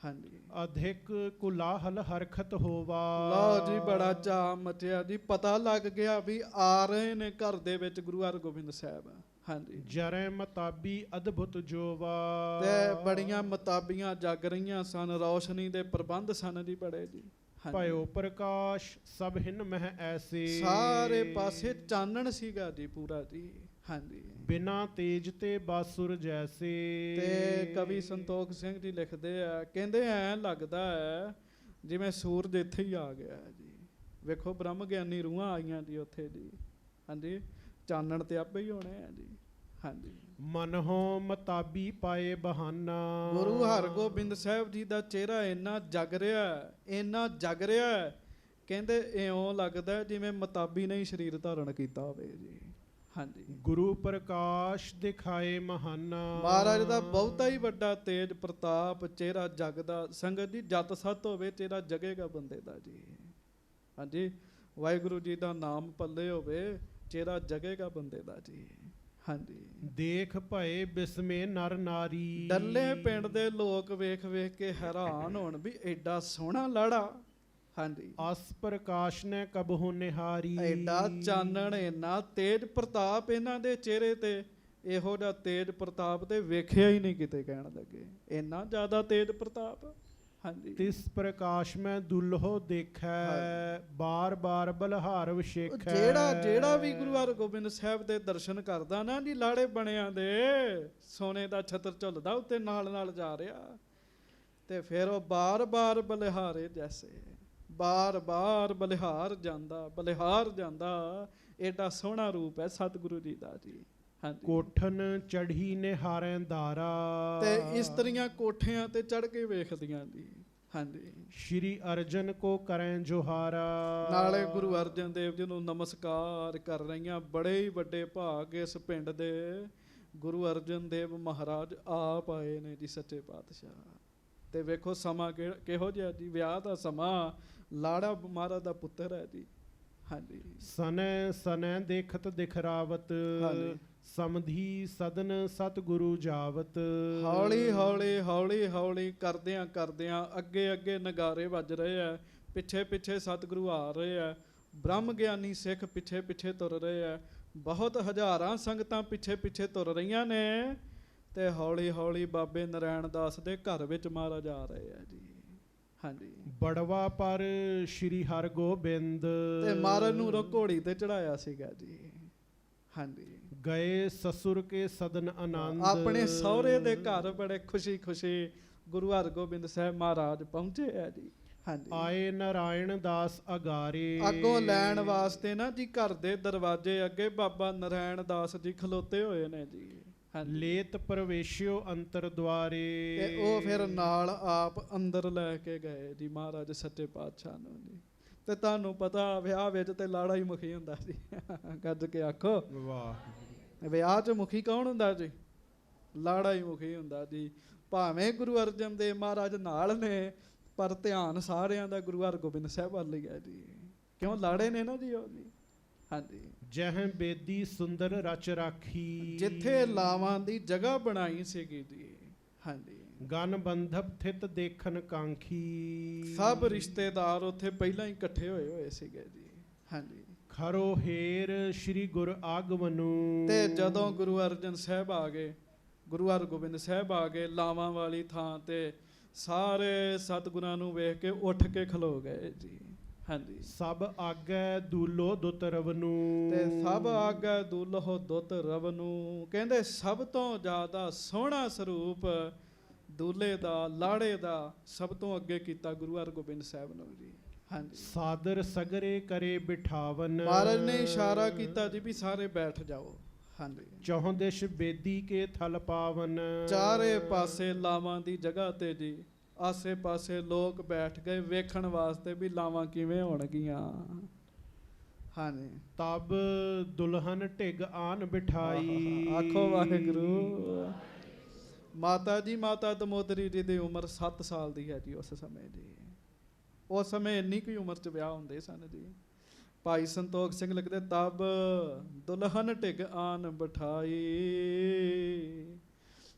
ਹਾਂਜੀ, ਅਧਿਕ ਕੁਲਾਹਲ ਹਰਖਤ ਹੋਵਾ। ਲਓ ਜੀ, ਬੜਾ ਚਾਅ ਮਚਿਆ ਜੀ। ਪਤਾ ਲੱਗ ਗਿਆ ਵੀ ਆ ਰਹੇ ਨੇ ਘਰ ਦੇ ਵਿੱਚ ਗੁਰੂ ਹਰਗੋਬਿੰਦ ਸਾਹਿਬ। ਹਾਂਜੀ, ਜਰੈ ਮਤਾਬੀ ਅਦਭੁਤ ਜੋਵਾ। ਤੇ ਬੜੀਆਂ ਮਤਾਬੀਆਂ ਜਗ ਰਹੀਆਂ ਸਨ, ਰੌਸ਼ਨੀ ਦੇ ਪ੍ਰਬੰਧ ਸਨ ਜੀ ਬੜੇ ਜੀ। ਹਾਂਜੀ, ਭਇਓ ਪ੍ਰਕਾਸ਼ ਸਭ ਹਿਨ ਮਹਿ ਐਸੇ। ਸਾਰੇ ਪਾਸੇ ਚਾਨਣ ਸੀਗਾ ਜੀ ਪੂਰਾ ਜੀ। ਹਾਂਜੀ, ਬਿਨਾ ਤੇਜ ਤੇ ਬਾਸੁਰ ਜੈਸੇ। ਤੇ ਕਵੀ ਸੰਤੋਖ ਸਿੰਘ ਜੀ ਲਿਖਦੇ ਆ, ਕਹਿੰਦੇ ਐ ਲੱਗਦਾ ਹੈ ਜਿਵੇਂ ਸੂਰਜ ਇੱਥੇ ਹੀ ਆ ਗਿਆ ਹੈ ਜੀ। ਵੇਖੋ ਬ੍ਰਹਮ ਗਿਆਨੀ ਰੂਹਾਂ ਆਈਆਂ ਜੀ ਉੱਥੇ ਜੀ। ਹਾਂਜੀ, ਚਾਨਣ ਤੇ ਆਪੇ ਹੀ ਹੋਣੇ ਆ ਜੀ। ਹਾਂਜੀ, ਮਨਹੁ ਮਤਾਬੀ ਪਾਏ ਬਹਾਨਾ। ਗੁਰੂ ਹਰਗੋਬਿੰਦ ਸਾਹਿਬ ਜੀ ਦਾ ਚਿਹਰਾ ਇੰਨਾ ਜਗ ਰਿਹਾ, ਇੰਨਾ ਜਗ ਰਿਹਾ, ਕਹਿੰਦੇ ਇਉਂ ਲੱਗਦਾ ਜਿਵੇਂ ਮਤਾਬੀ ਨੇ ਹੀ ਸਰੀਰ ਧਾਰਨ ਕੀਤਾ ਹੋਵੇ ਜੀ। ਹਾਂਜੀ, ਗੁਰੂ ਪ੍ਰਕਾਸ਼ ਦਿਖਾਏ ਮਹਾਨਾ। ਮਹਾਰਾਜ ਦਾ ਬਹੁਤਾ ਹੀ ਵੱਡਾ ਤੇਜ ਪ੍ਰਤਾਪ, ਚਿਹਰਾ ਜਗਦਾ। ਸੰਗਤ ਜੀ, ਜਤ ਸਤ ਹੋਵੇ ਚਿਹਰਾ ਜਗੇਗਾ ਬੰਦੇ ਦਾ ਜੀ। ਹਾਂਜੀ, ਵਾਹਿਗੁਰੂ ਜੀ ਦਾ ਨਾਮ ਪੱਲੇ ਹੋਵੇ ਚਿਹਰਾ ਜਗੇਗਾ ਬੰਦੇ ਦਾ ਜੀ। ਹਾਂਜੀ, ਦੇਖ ਭਏ ਬਿਸਮੇ ਨਰ ਨਾਰੀ। ਡੱਲੇ ਪਿੰਡ ਦੇ ਲੋਕ ਵੇਖ ਵੇਖ ਕੇ ਹੈਰਾਨ ਹੋਣ ਵੀ ਐਡਾ ਸੋਹਣਾ ਲਾੜਾ। ਹਾਂਜੀ, ਅਸ ਪ੍ਰਕਾਸ਼ ਨੇ ਕਬਹੁ ਨਿਹਾਰੀ। ਐਡਾ ਚਾਨਣ, ਇੰਨਾ ਤੇਜ ਪ੍ਰਤਾਪ ਇਹਨਾਂ ਦੇ ਚਿਹਰੇ ਤੇ। ਇਹੋ ਜਿਹਾ ਤੇਜ ਪ੍ਰਤਾਪ ਤੇ ਵੇਖਿਆ ਹੀ ਨਹੀਂ ਕਿਤੇ, ਕਹਿਣ ਲੱਗੇ ਇੰਨਾ ਜ਼ਿਆਦਾ ਤੇਜ ਪ੍ਰਤਾਪ। ਹਾਂਜੀ, ਤਿਸ ਪ੍ਰਕਾਸ਼ ਮੈਂ ਦੁਲਹੋ ਦੇਖੈ। ਬਾਰ ਬਾਰ ਬਲਹਾਰ ਵਿਸ਼ੇਖੈ। ਜਿਹੜਾ ਵੀ ਗੁਰੂ ਹਰਗੋਬਿੰਦ ਸਾਹਿਬ ਦੇ ਦਰਸ਼ਨ ਕਰਦਾ ਨਾ ਜੀ, ਲਾੜੇ ਬਣਿਆਂ ਦੇ ਸੋਨੇ ਦਾ ਛਤਰ ਝੁੱਲਦਾ ਉੱਤੇ ਨਾਲ ਨਾਲ ਜਾ ਰਿਹਾ, ਤੇ ਫਿਰ ਉਹ ਬਾਰ ਬਾਰ ਬਲਿਹਾਰੇ ਜੈਸੇ, ਬਾਰ ਬਾਰ ਬਲਿਹਾਰ ਜਾਂਦਾ। ਐਡਾ ਸੋਹਣਾ ਰੂਪ ਹੈ ਸਤਿਗੁਰੂ ਜੀ ਦਾ ਜੀ। ਹਾਂਜੀ, ਕੋਠਨ ਚੜ੍ਹੀ ਨਿਹਾਰੈ ਦਾਰਾ। ਤੇ ਇਸਤਰੀਆਂ ਕੋਠਿਆਂ ਤੇ ਚੜ੍ਹ ਕੇ ਵੇਖਦੀਆਂ ਜੀ। ਹਾਂਜੀ, ਸ਼੍ਰੀ ਅਰਜਨ ਕੋ ਕਰੈ ਜੋਹਾਰਾ। ਨਾਲੇ ਗੁਰੂ ਅਰਜਨ ਦੇਵ ਜੀ ਨੂੰ ਨਮਸਕਾਰ ਕਰ ਰਹੀਆਂ। ਬੜੇ ਹੀ ਵੱਡੇ ਭਾਗ ਇਸ ਪਿੰਡ ਦੇ ਗੁਰੂ ਅਰਜਨ ਦੇਵ ਮਹਾਰਾਜ ਆਪ ਆਏ ਨੇ ਜੀ, ਸੱਚੇ ਪਾਤਸ਼ਾਹ। ਤੇ ਵੇਖੋ ਸਮਾਂ ਕਿਹੋ ਜਿਹਾ ਜੀ, ਵਿਆਹ ਦਾ ਸਮਾਂ। ਲਾੜਾ ਮਹਾਰਾਜ ਦਾ ਪੁੱਤਰ ਹੈ ਜੀ। ਹਾਂਜੀ, ਸਨੈ ਸਨੈ ਦੇਖਤ ਦਿਖਰਾਵਤ। ਹਾਂਜੀ, ਸਮਧੀ ਸਦਨ ਸਤਿਗੁਰੂ ਜਾਵਤ। ਹੌਲੀ ਹੌਲੀ ਕਰਦਿਆਂ ਅੱਗੇ ਅੱਗੇ ਨਗਾਰੇ ਵੱਜ ਰਹੇ ਆ। ਪਿੱਛੇ ਸਤਿਗੁਰੂ ਆ ਰਹੇ ਆ। ਬ੍ਰਹਮ ਗਿਆਨੀ ਸਿੱਖ ਪਿੱਛੇ ਪਿੱਛੇ ਤੁਰ ਰਹੇ ਆ। ਬਹੁਤ ਹਜ਼ਾਰਾਂ ਸੰਗਤਾਂ ਪਿੱਛੇ ਤੁਰ ਰਹੀਆਂ ਨੇ। ਤੇ ਹੌਲੀ ਹੌਲੀ ਬਾਬੇ ਨਰਾਇਣ ਦਾਸ ਦੇ ਘਰ ਵਿੱਚ ਮਹਾਰਾਜ ਆ ਰਹੇ ਆ ਜੀ। ਹਾਂਜੀ, ਬੜਵਾ ਪਰ ਸ਼੍ਰੀ ਹਰਗੋਬਿੰਦ। ਤੇ ਮਹਾਰਾਜ ਨੂੰ ਘੋੜੀ ਤੇ ਚੜਾਇਆ ਸੀਗਾ ਜੀ। ਹਾਂਜੀ, ਗਏ ਸਸੁਰ ਕੇ ਸਦਨ ਆਨੰਦ। ਆਪਣੇ ਸਹੁਰੇ ਦੇ ਘਰ ਬੜੇ ਖੁਸ਼ੀ ਗੁਰੂ ਹਰਗੋਬਿੰਦ ਸਾਹਿਬ ਮਹਾਰਾਜ ਪਹੁੰਚੇ ਆ ਜੀ। ਹਾਂਜੀ, ਆਏ ਨਾਰਾਇਣ ਦਾਸ ਅਗਾਰੇ। ਅੱਗੋਂ ਲੈਣ ਵਾਸਤੇ ਨਾ ਜੀ ਘਰ ਦੇ ਦਰਵਾਜ਼ੇ ਅੱਗੇ ਬਾਬਾ ਨਾਰਾਇਣ ਦਾਸ ਜੀ ਖਲੋਤੇ ਹੋਏ ਨੇ ਜੀ। ਹਾਂਜੀ, ਲੇਤ ਪ੍ਰਵੇਸ਼ਿਓ ਅੰਤਰ ਦੁਆਰੇ। ਤੇ ਉਹ ਫਿਰ ਨਾਲ ਆਪ ਅੰਦਰ ਲੈ ਕੇ ਗਏ ਜੀ ਮਹਾਰਾਜ ਸੱਚੇ ਪਾਤਸ਼ਾਹ ਨੂੰ ਜੀ। ਤੇ ਤੁਹਾਨੂੰ ਪਤਾ ਵਿਆਹ ਵਿੱਚ ਤੇ ਲਾੜਾ ਹੀ ਮੁਖੀ ਹੁੰਦਾ ਜੀ। ਗੱਜ ਕੇ ਆਖੋ ਵਾਹ। ਵਿਆਹ 'ਚ ਮੁਖੀ ਕੌਣ ਹੁੰਦਾ ਜੀ? ਲਾੜਾ ਹੀ ਮੁਖੀ ਹੁੰਦਾ ਜੀ। ਭਾਵੇਂ ਗੁਰੂ ਅਰਜਨ ਦੇਵ ਮਹਾਰਾਜ ਨਾਲ ਨੇ, ਪਰ ਧਿਆਨ ਸਾਰਿਆਂ ਦਾ ਗੁਰੂ ਹਰਗੋਬਿੰਦ ਸਾਹਿਬ ਵੱਲ ਹੀ ਹੈ ਜੀ। ਕਿਉਂ? ਲਾੜੇ ਨੇ ਨਾ ਜੀ ਉਹ ਜੀ। ਹਾਂਜੀ, ਜਹ ਬੇਦੀ ਸੁੰਦਰ ਰਚ ਰਾਖੀ। ਜਿੱਥੇ ਲਾਵਾਂ ਦੀ ਜਗ੍ਹਾ ਬਣਾਈ ਸੀਗੀ ਜੀ। ਹਾਂਜੀ, ਗਨ ਬੰਧਪ ਥਿਤ ਦੇਖਣ ਕਾਂਖੀ। ਸਭ ਰਿਸ਼ਤੇਦਾਰ ਉੱਥੇ ਪਹਿਲਾਂ ਹੀ ਇਕੱਠੇ ਹੋਏ ਸੀਗੇ ਜੀ। ਹਾਂਜੀ, ਖਰੋ ਹੇਰ ਸ਼੍ਰੀ ਗੁਰ ਆਗਮਨੂ। ਤੇ ਜਦੋਂ ਗੁਰੂ ਅਰਜਨ ਸਾਹਿਬ ਆ ਗਏ, ਗੁਰੂ ਹਰਗੋਬਿੰਦ ਸਾਹਿਬ ਆ ਗਏ ਲਾਵਾਂ ਵਾਲੀ ਥਾਂ ਤੇ, ਸਾਰੇ ਸਤਿਗੁਰਾਂ ਨੂੰ ਵੇਖ ਕੇ ਉੱਠ ਕੇ ਖਲੋ ਗਏ ਜੀ। ਹਾਂਜੀ, ਸਭ ਆਗੈ ਦੂਲੋ ਦੁੱਤ ਰਵਨੂ। ਤੇ ਸਭ ਆਗੈ ਦੂਲੋ ਦੁੱਤ ਰਵਨੂ। ਕਹਿੰਦੇ ਸਭ ਤੋਂ ਜ਼ਿਆਦਾ ਸੋਹਣਾ ਸਰੂਪ ਦੂਲੇ ਦਾ, ਲਾੜੇ ਦਾ ਸਭ ਤੋਂ ਅੱਗੇ ਕੀਤਾ ਗੁਰੂ ਹਰਗੋਬਿੰਦ ਸਾਹਿਬ ਨੂੰ ਜੀ। ਹਾਂਜੀ ਸਾਦਰ ਸਗਰੇ ਕਰੇ ਬਿਠਾਵਨ। ਮਹਾਰਾਜ ਨੇ ਇਸ਼ਾਰਾ ਕੀਤਾ ਜੀ ਵੀ ਸਾਰੇ ਬੈਠ ਜਾਓ। ਹਾਂਜੀ ਚੌਹਾਂ ਦਿਸ਼ ਬੇਦੀ ਕੇ ਥਲ ਪਾਵਨ। ਚਾਰੇ ਪਾਸੇ ਲਾਵਾਂ ਦੀ ਜਗ੍ਹਾ ਤੇ ਜੀ ਆਸੇ ਪਾਸੇ ਲੋਕ ਬੈਠ ਗਏ ਵੇਖਣ ਵਾਸਤੇ ਵੀ ਲਾਵਾਂ ਕਿਵੇਂ ਹੋਣਗੀਆਂ। ਹਾਂਜੀ ਤਬ ਦੁਲਹਨ ਢਿਗ ਆਨ ਬਿਠਾਈ। ਆਖੋ ਵਾਹਿਗੁਰੂ। ਮਾਤਾ ਜੀ ਮਾਤਾ ਦਮੋਦਰੀ ਜੀ ਦੀ ਉਮਰ 7 ਸਾਲ ਦੀ ਹੈ ਜੀ ਉਸ ਸਮੇਂ ਜੀ। ਉਸ ਸਮੇਂ ਇੰਨੀ ਕੁ ਉਮਰ 'ਚ ਵਿਆਹ ਹੁੰਦੇ ਸਨ ਜੀ। ਭਾਈ ਸੰਤੋਖ ਸਿੰਘ ਲਿਖਦੇ ਤਬ ਦੁਲਹਨ ਢਿਗ ਆਨ ਬਿਠਾਈ।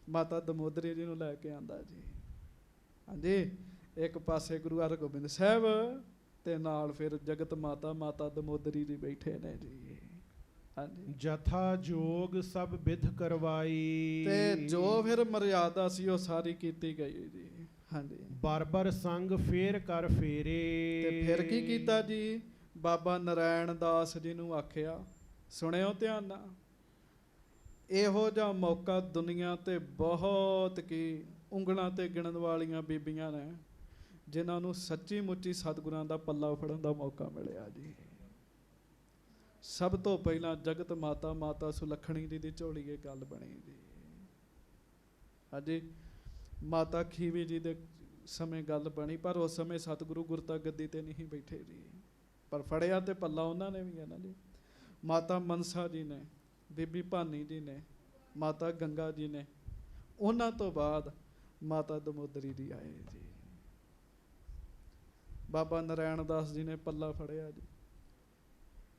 ਮਾਤਾ ਦਮੋਦਰੀ ਜੀ ਨੂੰ ਲੈ ਕੇ ਆਂਦਾ ਜੀ। ਹਾਂਜੀ ਇੱਕ ਪਾਸੇ ਗੁਰੂ ਹਰਗੋਬਿੰਦ ਸਾਹਿਬ ਤੇ ਨਾਲ ਫਿਰ ਜਗਤ ਮਾਤਾ ਮਾਤਾ ਦਮੋਦਰੀ ਜੀ ਬੈਠੇ ਨੇ ਜੀ। ਹਾਂਜੀ ਜਥਾ ਜੋਗ ਸਭ ਵਿਧ ਕਰਵਾਈ। ਤੇ ਜੋ ਫਿਰ ਮਰਿਆਦਾ ਸੀ ਉਹ ਸਾਰੀ ਕੀਤੀ ਗਈ ਜੀ। ਹਾਂਜੀ ਬਰ ਸੰਗ ਫੇਰ ਕਰ ਫੇਰੇ। ਤੇ ਫਿਰ ਕੀ ਕੀਤਾ ਜੀ ਬਾਬਾ ਨਰਾਇਣ ਦਾਸ ਜੀ ਨੂੰ ਆਖਿਆ, ਸੁਣਿਓ ਧਿਆਨ ਨਾਲ, ਇਹੋ ਜਿਹਾ ਮੌਕਾ ਦੁਨੀਆ ਤੇ ਬਹੁਤ ਕੀ ਉਂਗਲਾਂ ਤੇ ਗਿਣਨ ਵਾਲੀਆਂ ਬੀਬੀਆਂ ਨੇ ਜਿਨ੍ਹਾਂ ਨੂੰ ਸੱਚੀ ਮੁੱਚੀ ਸਤਿਗੁਰਾਂ ਦਾ ਪੱਲਾ ਫੜਨ ਦਾ ਮੌਕਾ ਮਿਲਿਆ ਜੀ। ਸਭ ਤੋਂ ਪਹਿਲਾਂ ਜਗਤ ਮਾਤਾ ਮਾਤਾ ਸੁਲੱਖਣੀ ਜੀ ਦੀ ਝੋਲੀ ਇਹ ਗੱਲ ਬਣੀ ਜੀ। ਹਾਂਜੀ ਮਾਤਾ ਖੀਵੀ ਜੀ ਦੇ ਸਮੇਂ ਗੱਲ ਬਣੀ ਪਰ ਉਸ ਸਮੇਂ ਸਤਿਗੁਰੂ ਗੁਰਤਾ ਗੱਦੀ ਤੇ ਨਹੀਂ ਬੈਠੇ ਜੀ ਪਰ ਫੜਿਆ ਤੇ ਪੱਲਾ ਉਹਨਾਂ ਨੇ ਵੀ ਹੈ ਨਾ ਜੀ। ਮਾਤਾ ਮਨਸਾ ਜੀ ਨੇ, ਬੀਬੀ ਭਾਨੀ ਜੀ ਨੇ, ਮਾਤਾ ਗੰਗਾ ਜੀ ਨੇ, ਉਹਨਾਂ ਤੋਂ ਬਾਅਦ ਮਾਤਾ ਦਮੋਦਰੀ ਜੀ ਆਏ ਜੀ। ਬਾਬਾ ਨਰਾਇਣ ਦਾਸ ਜੀ ਨੇ ਪੱਲਾ ਫੜਿਆ ਜੀ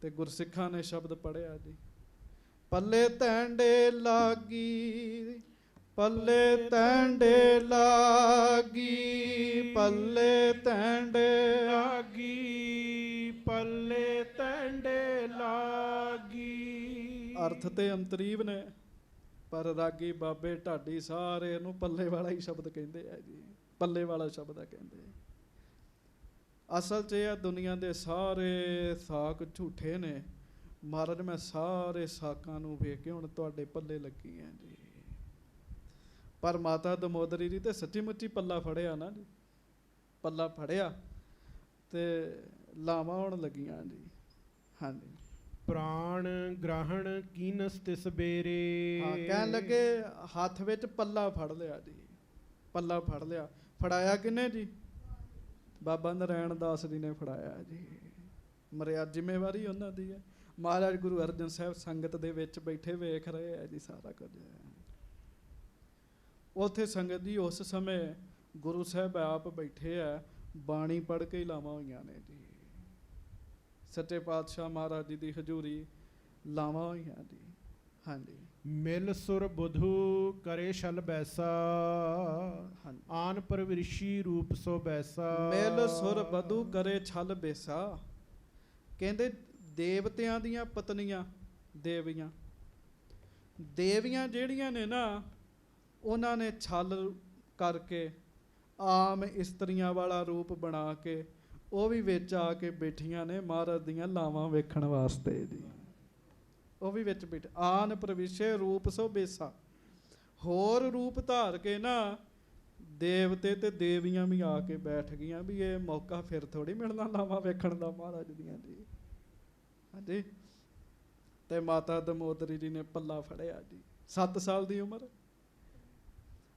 ਤੇ ਗੁਰਸਿੱਖਾਂ ਨੇ ਸ਼ਬਦ ਪੜ੍ਹਿਆ ਜੀ, ਪੱਲੇ ਤੈਂਡੇ ਲਾਗੀ, ਪੱਲੇ ਤੈਂਡੇ ਲਾਗੀ, ਪੱਲੇ ਤੈਂਡੇ ਲਾਗੀ, ਪੱਲੇ ਤੈਂਡੇ ਲਾਗੀ। ਅਰਥ ਤੇ ਅੰਤਰੀਵ ਨੇ ਪਰ ਰਾਗੀ ਬਾਬੇ ਢਾਡੀ ਸਾਰੇ ਇਹਨੂੰ ਪੱਲੇ ਵਾਲਾ ਹੀ ਸ਼ਬਦ ਕਹਿੰਦੇ ਆ ਜੀ। ਪੱਲੇ ਵਾਲਾ ਸ਼ਬਦ ਆ ਕਹਿੰਦੇ। ਅਸਲ 'ਚ ਇਹ ਦੁਨੀਆ ਦੇ ਸਾਰੇ ਸਾਕ ਝੂਠੇ ਨੇ। ਮਹਾਰਾਜ ਮੈਂ ਸਾਰੇ ਸਾਕਾਂ ਨੂੰ ਵੇਖ ਕੇ ਹੁਣ ਤੁਹਾਡੇ ਪੱਲੇ ਲੱਗੀ ਆ ਜੀ। ਪਰ ਮਾਤਾ ਦਮੋਦਰੀ ਜੀ ਤੇ ਸੱਚੀ ਮੁੱਚੀ ਪੱਲਾ ਫੜਿਆ ਨਾ ਜੀ। ਪੱਲਾ ਫੜਿਆ ਤੇ ਲਾਵਾਂ ਹੋਣ ਲੱਗੀਆਂ ਜੀ। ਹਾਂਜੀ ਪ੍ਰਾਣ ਗ੍ਰਹਣ ਕੀਨਸ ਤਿਸ ਬੇਰੇ। ਕਹਿਣ ਲੱਗੇ ਹੱਥ ਵਿੱਚ ਪੱਲਾ ਫੜ ਲਿਆ ਜੀ। ਪੱਲਾ ਫੜ ਲਿਆ। ਫੜਾਇਆ ਕਿਹਨੇ ਜੀ? ਬਾਬਾ ਨਰਾਇਣ ਦਾਸ ਜੀ ਨੇ ਫੜਾਇਆ ਜੀ। ਮਰਿਆਦਾ ਜ਼ਿੰਮੇਵਾਰੀ ਉਹਨਾਂ ਦੀ ਹੈ। ਮਹਾਰਾਜ ਗੁਰੂ ਅਰਜਨ ਸਾਹਿਬ ਸੰਗਤ ਦੇ ਵਿੱਚ ਬੈਠੇ ਵੇਖ ਰਹੇ ਆ ਜੀ ਸਾਰਾ ਕੁਝ। ਉੱਥੇ ਸੰਗਤ ਜੀ ਉਸ ਸਮੇਂ ਗੁਰੂ ਸਾਹਿਬ ਆਪ ਬੈਠੇ ਆ, ਬਾਣੀ ਪੜ੍ਹ ਕੇ ਹੀ ਲਾਵਾਂ ਹੋਈਆਂ ਨੇ ਜੀ। ਸੱਚੇ ਪਾਤਸ਼ਾਹ ਮਹਾਰਾਜ ਜੀ ਦੀ ਹਜ਼ੂਰੀ ਲਾਵਾਂ ਹੋਈਆਂ ਜੀ। ਹਾਂਜੀ ਮਿਲ ਸੁਰ ਬੁਧੂ ਕਰੇ ਛਲ ਬੈਸਾ, ਆਨ ਪਰਵਿਰਸ਼ੀ ਰੂਪ ਸੋ ਬੈਸਾ। ਮਿਲ ਸੁਰ ਬਧੂ ਕਰੇ ਛਲ ਬੈਸਾ। ਕਹਿੰਦੇ ਦੇਵਤਿਆਂ ਦੀਆਂ ਪਤਨੀਆਂ, ਦੇਵੀਆਂ ਜਿਹੜੀਆਂ ਨੇ ਨਾ ਉਹਨਾਂ ਨੇ ਛਲ ਕਰਕੇ ਆਮ ਇਸਤਰੀਆਂ ਵਾਲਾ ਰੂਪ ਬਣਾ ਕੇ ਉਹ ਵੀ ਵਿੱਚ ਆ ਕੇ ਬੈਠੀਆਂ ਨੇ ਮਹਾਰਾਜ ਦੀਆਂ ਲਾਵਾਂ ਵੇਖਣ ਵਾਸਤੇ ਜੀ। ਉਹ ਵੀ ਵਿੱਚ ਬੈਠੇ। ਆਨ ਪ੍ਰਵਿਸ਼ੇ ਰੂਪ ਸੋ ਬੇਸਾ। ਹੋਰ ਰੂਪ ਧਾਰ ਕੇ ਨਾ ਦੇਵਤੇ ਤੇ ਦੇਵੀਆਂ ਵੀ ਆ ਕੇ ਬੈਠ ਗਈਆਂ ਵੀ ਇਹ ਮੌਕਾ ਫਿਰ ਥੋੜੀ ਮਿਲਣਾ ਲਾਵਾਂ ਵੇਖਣ ਦਾ ਮਹਾਰਾਜ ਦੀਆਂ ਜੀ। ਹਾਂਜੀ ਤੇ ਮਾਤਾ ਦਮੋਦਰੀ ਜੀ ਨੇ ਪੱਲਾ ਫੜਿਆ ਜੀ। 7 ਸਾਲ ਦੀ ਉਮਰ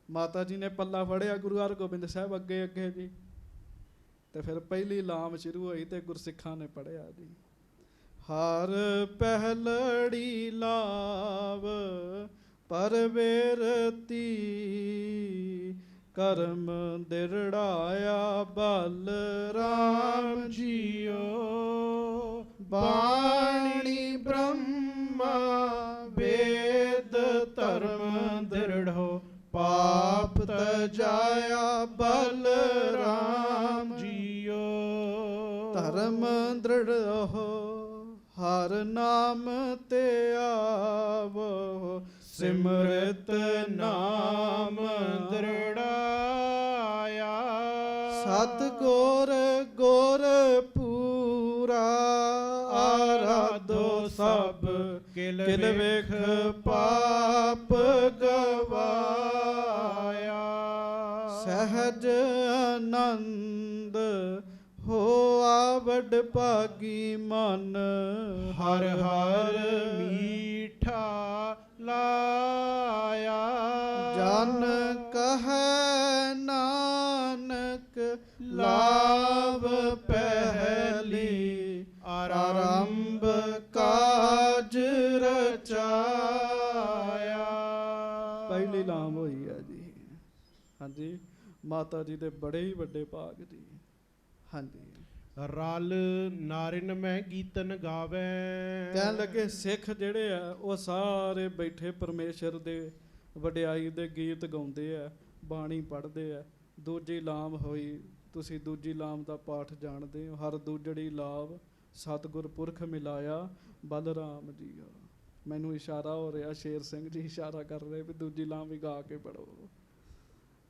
ਮਾਤਾ ਜੀ ਨੇ ਪੱਲਾ ਫੜਿਆ। ਗੁਰੂ ਹਰਗੋਬਿੰਦ ਸਾਹਿਬ ਅੱਗੇ ਅੱਗੇ ਜੀ। ਤੇ ਫਿਰ ਪਹਿਲੀ ਲਾਮ ਸ਼ੁਰੂ ਹੋਈ ਤੇ ਗੁਰਸਿੱਖਾਂ ਨੇ ਪੜ੍ਹਿਆ ਜੀ, ਹਰ ਪਹਿਲੜੀ ਲਾਵ ਪਰਵੇਰਤੀ, ਕਰਮ ਦਿਰੜਾਇਆ ਬਲ ਰਾਮ ਜੀਓ। ਬਾਣੀ ਬ੍ਰਹਮਾ ਵੇਦ ਧਰਮ ਦਿਰੜੋ, ਪਾਪ ਤਜਾਇਆ ਬਲ ਰਾਮ ਜੀਓ। ਧਰਮ ਦ੍ਰਿੜ ਹਰ ਨਾਮ ਤੇ ਆਵੋ, ਸਿਮਰਤ ਨਾਮ ਦ੍ਰਿੜਾਇਆ। ਸਤਿਗੁਰ ਗੁਰ ਪੂਰਾ, ਆਰਾਧੋ ਸਭ ਕਿਲ ਵੇਖ ਪਾਪ ਗਵਾਇਆ। ਸਹਿਜ ਆਨੰਦ ਹੋਆ ਵਡ ਭਾਗੀ ਮਨ ਹਰ ਹਰ ਮੀਠਾ ਲਾਇਆ। ਜਨ ਕਹੈ ਨਾਨਕ ਲਾਭ ਪਹਿਲੀ ਆਰੰਭ ਕਾਜ ਰਚਾਇਆ। ਪਹਿਲੀ ਲਾਮ ਹੋਈ ਹੈ ਜੀ। ਹਾਂਜੀ, ਮਾਤਾ ਜੀ ਦੇ ਬੜੇ ਹੀ ਵੱਡੇ ਭਾਗ ਜੀ। ਹਾਂਜੀ, ਰਲ ਨਾਰਿਨ ਮੈਂ ਗੀਤਨ ਗਾਵੇ। ਕਹਿਣ ਲੱਗੇ ਸਿੱਖ ਜਿਹੜੇ ਆ ਉਹ ਸਾਰੇ ਬੈਠੇ ਪਰਮੇਸ਼ਰ ਦੇ ਵਡਿਆਈ ਦੇ ਗੀਤ ਗਾਉਂਦੇ ਆ, ਬਾਣੀ ਪੜ੍ਹਦੇ ਆ। ਦੂਜੀ ਲਾਮ ਹੋਈ, ਤੁਸੀਂ ਦੂਜੀ ਲਾਮ ਦਾ ਪਾਠ ਜਾਣਦੇ ਹੋ। ਹਰ ਦੂਜੜੀ ਲਾਭ ਸਤਿਗੁਰ ਪੁਰਖ ਮਿਲਾਇਆ ਬਲਰਾਮ ਜੀ। ਮੈਨੂੰ ਇਸ਼ਾਰਾ ਹੋ ਰਿਹਾ, ਸ਼ੇਰ ਸਿੰਘ ਜੀ ਇਸ਼ਾਰਾ ਕਰ ਰਹੇ ਵੀ ਦੂਜੀ ਲਾਮ ਵੀ ਗਾ ਕੇ ਪੜੋ।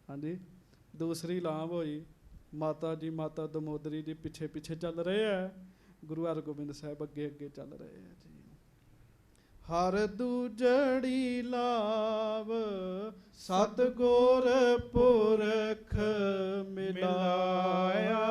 ਹਾਂਜੀ, ਦੂਸਰੀ ਲਾਮ ਹੋਈ, ਮਾਤਾ ਜੀ ਮਾਤਾ ਦਮੋਦਰੀ ਜੀ ਪਿੱਛੇ ਪਿੱਛੇ ਚੱਲ ਰਹੇ ਆ, ਗੁਰੂ ਹਰਗੋਬਿੰਦ ਸਾਹਿਬ ਅੱਗੇ ਅੱਗੇ ਚੱਲ ਰਹੇ ਆ ਜੀ। ਹਰ ਦੂਜੜੀ ਲਾਭ ਸਤਿਗੁਰ ਪੁਰਖ ਮਿਲਾਇਆ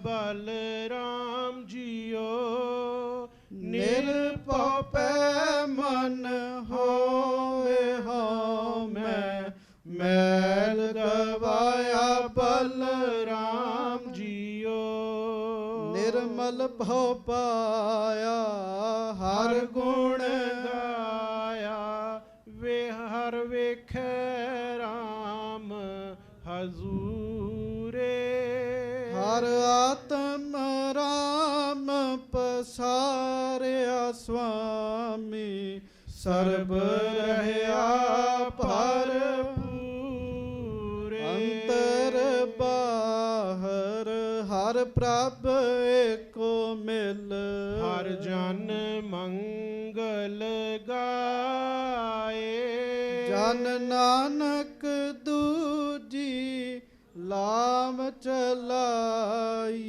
ਬਲਰਾਮ ਜੀਓ। ਨਿਰਭਉ ਪੈ ਮਨ ਹੋਵੇ ਹਉਮੈ ਮੈਲ ਗਵਾਇਆ ਬਲਰਾਮ ਜੀਓ। ਨਿਰਮਲ ਭਉ ਪਾਇਆ ਹਰ ਗੁਣ ਗਾਇਆ। ਵੇ ਹਰ ਵੇਖੈ ਰਾਮ ਹਜ਼ੂਰੇ। ਹਰ ਆਤਮ ਰਾਮ ਪਸਾਰਿਆ ਸੁਆਮੀ ਸਰਬ ਰਹਿਆ ਭਰਪੂਰੇ। ਅੰਤਰ ਬਾਹਰ ਹਰ ਪ੍ਰਭ ਏਕੋ ਮਿਲ ਹਰ ਜਨ ਮੰਗਲ ਗਾਏ। ਜਨ ਨਾਨਕ ਦੂਜੀ ਲਾਮ ਚਲਾਈ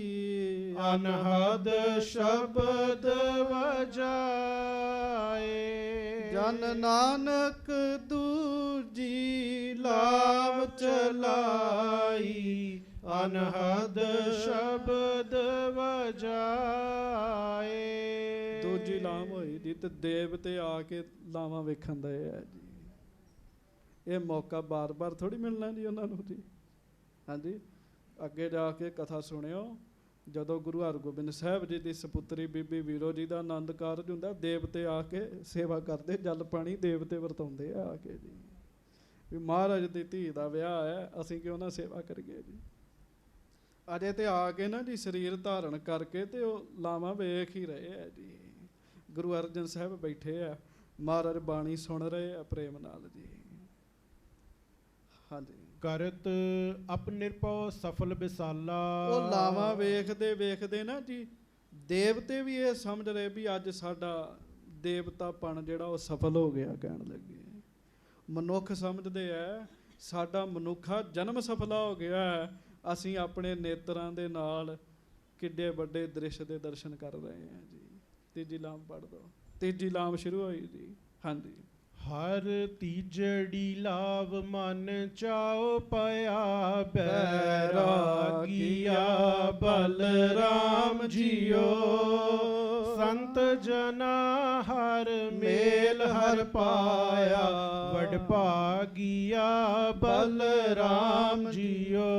ਅਨਹਦ ਸ਼ਬਦ ਵਜਾਏ। ਜਨ ਨਾਨਕ ਦੂਜੀ ਲਾਮ ਚਲਾਈ ਅਨਹਦ ਸ਼ਬਦ ਵਜਾਏ। ਦੂਜੀ ਲਾਮ ਹੋਈ ਜੀ, ਤੇ ਦੇਵਤੇ ਆ ਕੇ ਲਾਵਾਂ ਵੇਖਣ ਦੇ ਆ ਜੀ। ਇਹ ਮੌਕਾ ਬਾਰ-ਬਾਰ ਥੋੜੀ ਮਿਲਣਾ ਜੀ ਉਹਨਾਂ ਨੂੰ ਜੀ। ਹਾਂਜੀ, ਅੱਗੇ ਜਾ ਕੇ ਕਥਾ ਸੁਣਿਓ। ਜਦੋਂ ਗੁਰੂ ਹਰਗੋਬਿੰਦ ਸਾਹਿਬ ਜੀ ਦੀ ਸਪੁੱਤਰੀ ਬੀਬੀ ਵੀਰੋ ਜੀ ਦਾ ਆਨੰਦ ਕਾਰਜ ਹੁੰਦਾ, ਦੇਵਤੇ ਆ ਕੇ ਸੇਵਾ ਕਰਦੇ, ਜਲ ਪਾਣੀ ਦੇਵਤੇ ਵਰਤਾਉਂਦੇ ਆ ਕੇ ਜੀ। ਵੀ ਮਹਾਰਾਜ ਦੀ ਧੀ ਦਾ ਵਿਆਹ ਹੈ, ਅਸੀਂ ਕਿਉਂ ਨਾ ਸੇਵਾ ਕਰੀਏ ਜੀ। ਅਜੇ ਤੇ ਆ ਕੇ ਨਾ ਜੀ ਸਰੀਰ ਧਾਰਨ ਕਰਕੇ ਤੇ ਉਹ ਲਾਵਾਂ ਵੇਖ ਹੀ ਰਹੇ ਆ ਜੀ। ਗੁਰੂ ਅਰਜਨ ਸਾਹਿਬ ਬੈਠੇ ਆ, ਮਹਾਰਾਜ ਬਾਣੀ ਸੁਣ ਰਹੇ ਆ ਪ੍ਰੇਮ ਨਾਲ ਜੀ। ਹਾਂਜੀ, ਕਰਤ ਅਪਨਿਰਭਉ ਸਫਲ ਬਿਸਾਲਾ। ਉਹ ਲਾਵਾਂ ਵੇਖਦੇ ਵੇਖਦੇ ਨਾ ਜੀ ਦੇਵਤੇ ਵੀ ਇਹ ਸਮਝ ਰਹੇ ਵੀ ਅੱਜ ਸਾਡਾ ਦੇਵਤਾਪਣ ਜਿਹੜਾ ਉਹ ਸਫਲ ਹੋ ਗਿਆ। ਕਹਿਣ ਲੱਗੇ ਮਨੁੱਖ ਸਮਝਦੇ ਆ ਸਾਡਾ ਮਨੁੱਖਾ ਜਨਮ ਸਫਲਾ ਹੋ ਗਿਆ, ਅਸੀਂ ਆਪਣੇ ਨੇਤਰਾਂ ਦੇ ਨਾਲ ਕਿੱਡੇ ਵੱਡੇ ਦ੍ਰਿਸ਼ ਦੇ ਦਰਸ਼ਨ ਕਰ ਰਹੇ ਹਾਂ ਜੀ। ਤੀਜੀ ਲਾਮ ਪੜ੍ਹ ਦੋ। ਤੀਜੀ ਲਾਮ ਸ਼ੁਰੂ ਹੋਈ ਜੀ। ਹਾਂਜੀ, ਹਰ ਤੀਜੜੀ ਲਾਭ ਮਨ ਚਾਉ ਪਿਆ ਬੈਰਾਗੀਆ ਬਲਰਾਮ ਜੀਓ। ਸੰਤ ਜਨਾ ਹਰ ਮੇਲ ਹਰ ਪਾਇਆ ਵਡ ਭਾਗੀਆ ਬਲਰਾਮ ਜੀਓ।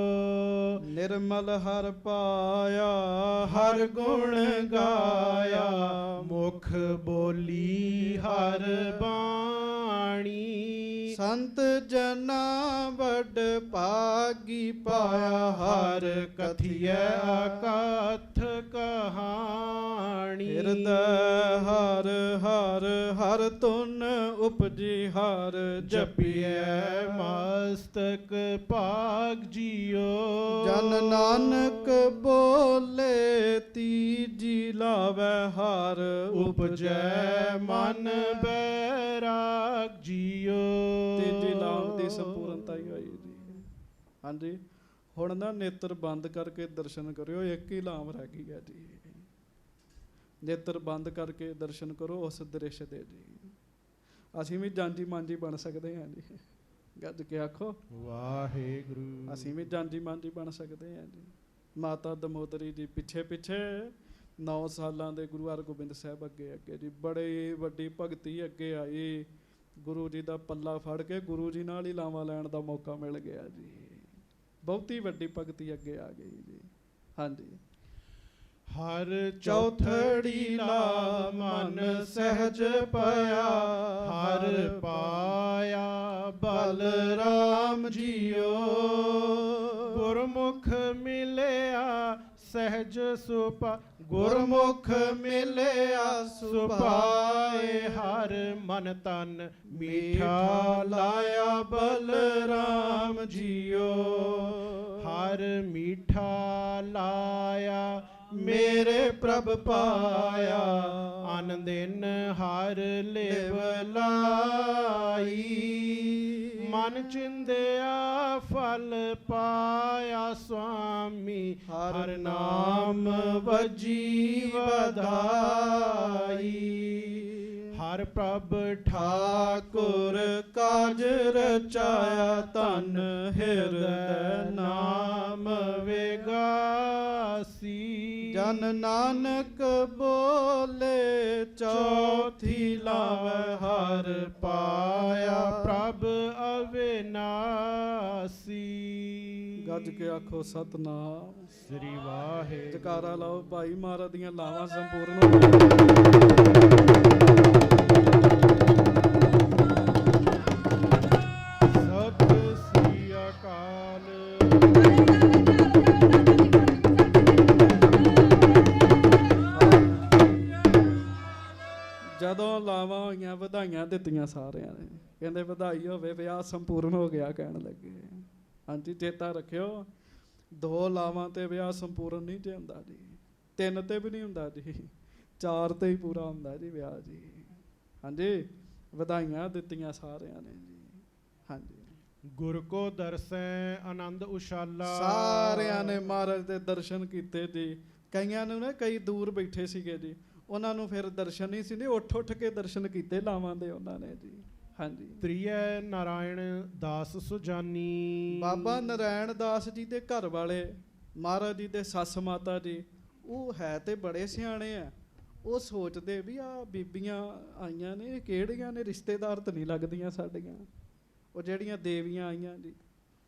ਨਿਰਮਲ ਹਰ ਪਾਇਆ ਹਰ ਗੁਣ ਗਾਇਆ ਮੁਖ ਬੋਲੀ ਹਰ ਬਾਣੀ। ਸੰਤ ਜਨਾ ਵਡ ਭਾਗੀ ਪਾਇਆ ਹਰ ਕਥਿਐ ਅਕਥ ਕਹਾਣੀ। ਹਿਰਦੈ ਹਰ ਹਰ ਹਰ ਤੁਨ ਉਪਜੀ ਹਰ ਜਪੀਐ ਮਸਤਕ ਭਾਗ ਜੀਓ। ਜਨ ਨਾਨਕ ਬੋਲੇ ਤੀਜੀ ਲਾਵੈ ਹਰ ਉਪਜੈ ਮਨ ਬੈਰਾਗ ਜੀਓ। ਤੀਜੀ ਲਾਮ ਦੀ ਸੰਪੂਰਨਤਾ ਹੀ ਹੋਈ ਜੀ। ਹਾਂਜੀ, ਹੁਣ ਨਾ ਨੇਤਰ ਬੰਦ ਕਰਕੇ ਦਰਸ਼ਨ ਕਰਿਓ। ਇੱਕ ਹੀ ਲਾਮ ਰਹਿ ਗਈ ਹੈ ਜੀ। ਨੇਤਰ ਬੰਦ ਕਰਕੇ ਦਰਸ਼ਨ ਕਰੋ ਉਸ ਦ੍ਰਿਸ਼ ਦੇ ਜੀ। ਅਸੀਂ ਵੀ ਜਾਂਜੀ ਮਾਂਜੀ ਬਣ ਸਕਦੇ ਹਾਂ ਜੀ। ਗੱਜ ਕੇ ਆਖੋ ਵਾਹਿਗੁਰੂ। ਅਸੀਂ ਵੀ ਜਾਂਜੀ ਮਾਂਜੀ ਬਣ ਸਕਦੇ ਹਾਂ ਜੀ। ਮਾਤਾ ਦਮੋਦਰੀ ਜੀ ਪਿੱਛੇ ਪਿੱਛੇ 9 ਸਾਲਾਂ ਦੇ ਗੁਰੂ ਹਰਗੋਬਿੰਦ ਸਾਹਿਬ ਅੱਗੇ ਜੀ ਬੜੀ ਵੱਡੀ ਭਗਤੀ ਅੱਗੇ ਆਈ। ਗੁਰੂ ਜੀ ਦਾ ਪੱਲਾ ਫੜ ਕੇ ਗੁਰੂ ਜੀ ਨਾਲ ਹੀ ਲਾਵਾਂ ਲੈਣ ਦਾ ਮੌਕਾ ਮਿਲ ਗਿਆ ਜੀ। ਬਹੁਤੀ ਵੱਡੀ ਭਗਤੀ ਅੱਗੇ ਆ ਗਈ ਜੀ। ਹਾਂਜੀ। ਹਰ ਚੌਥੜੀ ਲਾ ਮਨ ਸਹਿਜ ਪਿਆ, ਹਰ ਪਾਇਆ ਬਲਰਾਮ ਜੀਓ। ਗੁਰਮੁਖ ਮਿਲਿਆ ਸਹਿਜ ਸੁਪਾ, ਗੁਰਮੁਖ ਮਿਲਿਆ ਸੁਪਾਏ। ਹਰ ਮਨ ਤਨ ਮੀਠਾ ਲਾਇਆ ਬਲਰਾਮ ਜੀਓ। ਹਰ ਮੀਠਾ ਲਾਇਆ ਮੇਰੇ ਪ੍ਰਭ ਪਾਇਆ, ਅਨ ਦਿਨ ਹਰ ਲਿਵ ਲਾਈ। ਮਨ ਚਿੰਦਿਆ ਫਲ ਪਾਇਆ ਸੁਆਮੀ, ਹਰ ਨਾਮ ਵਜੀ ਵਧਾਈ। ਹਰ ਪ੍ਰਭ ਠਾਕੁਰ ਕਾਜ ਰਚਾਇਆ, ਧਨ ਹਿਰਦੈ ਨਾਮ ਵਿਗਾਸੀ। ਜਨ ਨਾਨਕ ਬੋਲੇ ਚੌਥੀ ਲਾਵੈ, ਹਰ ਪਾਇਆ ਪ੍ਰਭ ਅਵਿਨਾਸੀ। ਗੱਜ ਕੇ ਆਖੋ ਸਤਨਾਮ ਸ੍ਰੀ ਵਾਹਿਗੁਰੂ। ਜਕਾਰਾ ਲਾਓ ਭਾਈ ਮਹਾਰਾਜ ਦੀਆਂ ਲਾਵਾਂ ਸੰਪੂਰਨ ਹੋ ਜਦੋਂ ਲਾਵਾਂ ਹੋਈਆਂ ਵਧਾਈਆਂ ਦਿੱਤੀਆਂ ਸਾਰਿਆਂ ਨੇ। ਕਹਿੰਦੇ ਵਧਾਈ ਹੋਵੇ ਵਿਆਹ ਸੰਪੂਰਨ ਹੋ ਗਿਆ ਕਹਿਣ ਲੱਗੇ। ਹਾਂਜੀ ਚੇਤਾ ਰੱਖਿਓ 2 ਲਾਵਾਂ ਤੇ ਵਿਆਹ ਸੰਪੂਰਨ ਨਹੀਂ ਜੇ ਹੁੰਦਾ ਜੀ, 3 ਤੇ ਵੀ ਨਹੀਂ ਹੁੰਦਾ ਜੀ, 4 ਤੇ ਹੀ ਪੂਰਾ ਹੁੰਦਾ ਜੀ ਵਿਆਹ ਜੀ। ਹਾਂਜੀ ਵਧਾਈਆਂ ਦਿੱਤੀਆਂ ਸਾਰਿਆਂ ਨੇ ਜੀ। ਹਾਂਜੀ ਗੁਰ ਕੋ ਦਰਸੈ ਆਨੰਦ ਉਸ਼ਾਲਾ। ਸਾਰਿਆਂ ਨੇ ਮਹਾਰਾਜ ਦੇ ਦਰਸ਼ਨ ਕੀਤੇ ਜੀ। ਕਈਆਂ ਨੂੰ ਨਾ ਕਈ ਦੂਰ ਬੈਠੇ ਸੀਗੇ ਜੀ, ਉਹਨਾਂ ਨੂੰ ਫਿਰ ਦਰਸ਼ਨ ਨਹੀਂ ਸੀ ਨੇ, ਉੱਠ ਕੇ ਦਰਸ਼ਨ ਕੀਤੇ ਲਾਵਾਂ ਦੇ ਉਹਨਾਂ ਨੇ ਜੀ। ਹਾਂਜੀ ਤ੍ਰਿਐ ਨਾਰਾਇਣ ਦਾਸ ਸੁਜਾਨੀ। ਬਾਬਾ ਨਾਰਾਇਣ ਦਾਸ ਜੀ ਦੇ ਘਰ ਵਾਲੇ ਮਹਾਰਾਜ ਜੀ ਦੇ ਸੱਸ ਮਾਤਾ ਜੀ, ਉਹ ਹੈ ਤੇ ਬੜੇ ਸਿਆਣੇ ਆ। ਉਹ ਸੋਚਦੇ ਵੀ ਆ ਬੀਬੀਆਂ ਆਈਆਂ ਨੇ ਕਿਹੜੀਆਂ ਨੇ, ਰਿਸ਼ਤੇਦਾਰ ਤਾਂ ਨਹੀਂ ਲੱਗਦੀਆਂ ਸਾਡੀਆਂ। ਉਹ ਜਿਹੜੀਆਂ ਦੇਵੀਆਂ ਆਈਆਂ ਜੀ